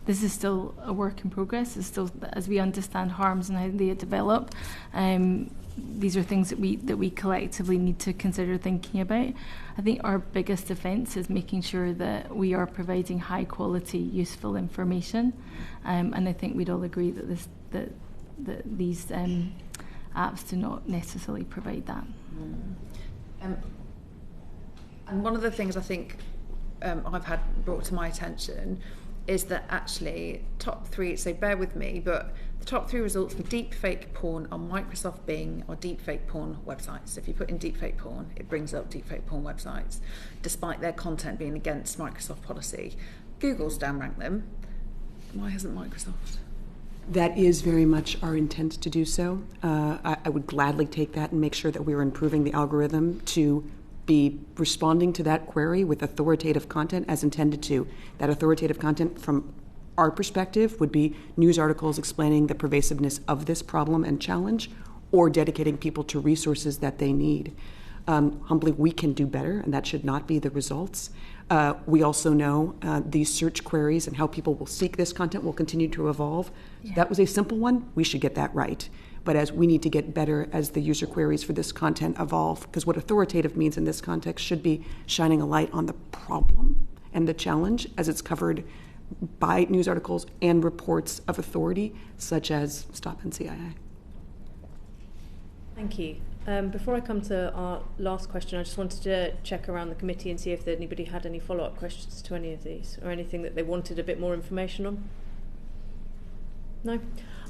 this is still a work in progress. It's still, as we understand harms and how they develop. These are things that we collectively need to consider thinking about. I think our biggest defence is making sure that we are providing high quality, useful information, and I think we'd all agree that these apps do not necessarily provide that. And one of the things I think I've had brought to my attention is that actually top 3, so bear with me, but the top 3 results for deepfake porn on Microsoft Bing are deepfake porn websites. So if you put in deepfake porn, it brings up deepfake porn websites, despite their content being against Microsoft policy. Google's downranked them. Why hasn't Microsoft? That is very much our intent to do so. I would gladly take that and make sure that we are improving the algorithm to be responding to that query with authoritative content as intended to. That authoritative content from our perspective would be news articles explaining the pervasiveness of this problem and challenge, or dedicating people to resources that they need. Humbly, we can do better, and that should not be the results. We also know these search queries and how people will seek this content will continue to evolve. Yeah. That was a simple one. We should get that right. But as we need to get better as the user queries for this content evolve, because what authoritative means in this context should be shining a light on the problem and the challenge as it's covered by news articles and reports of authority, such as Stop NCII. Thank you. Before I come to our last question, I just wanted to check around the committee and see if anybody had any follow-up questions to any of these, or anything that they wanted a bit more information on. No?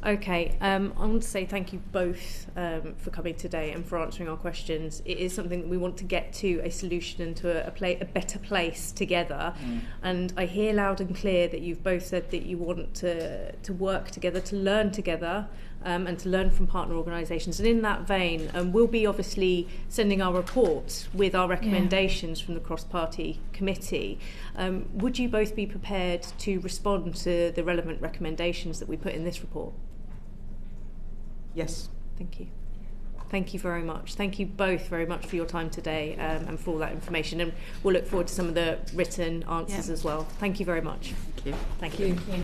Okay, I want to say thank you both for coming today and for answering our questions. It is something that we want to get to a solution and to a better place together. And I hear loud and clear that you've both said that you want to work together, to learn together, and to learn from partner organisations. And in that vein, we'll be obviously sending our report with our recommendations from the cross-party committee. Would you both be prepared to respond to the relevant recommendations that we put in this report? Yes. Thank you. Thank you very much. Thank you both very much for your time today and for all that information. And we'll look forward to some of the written answers as well. Thank you very much. Thank you. Thank you.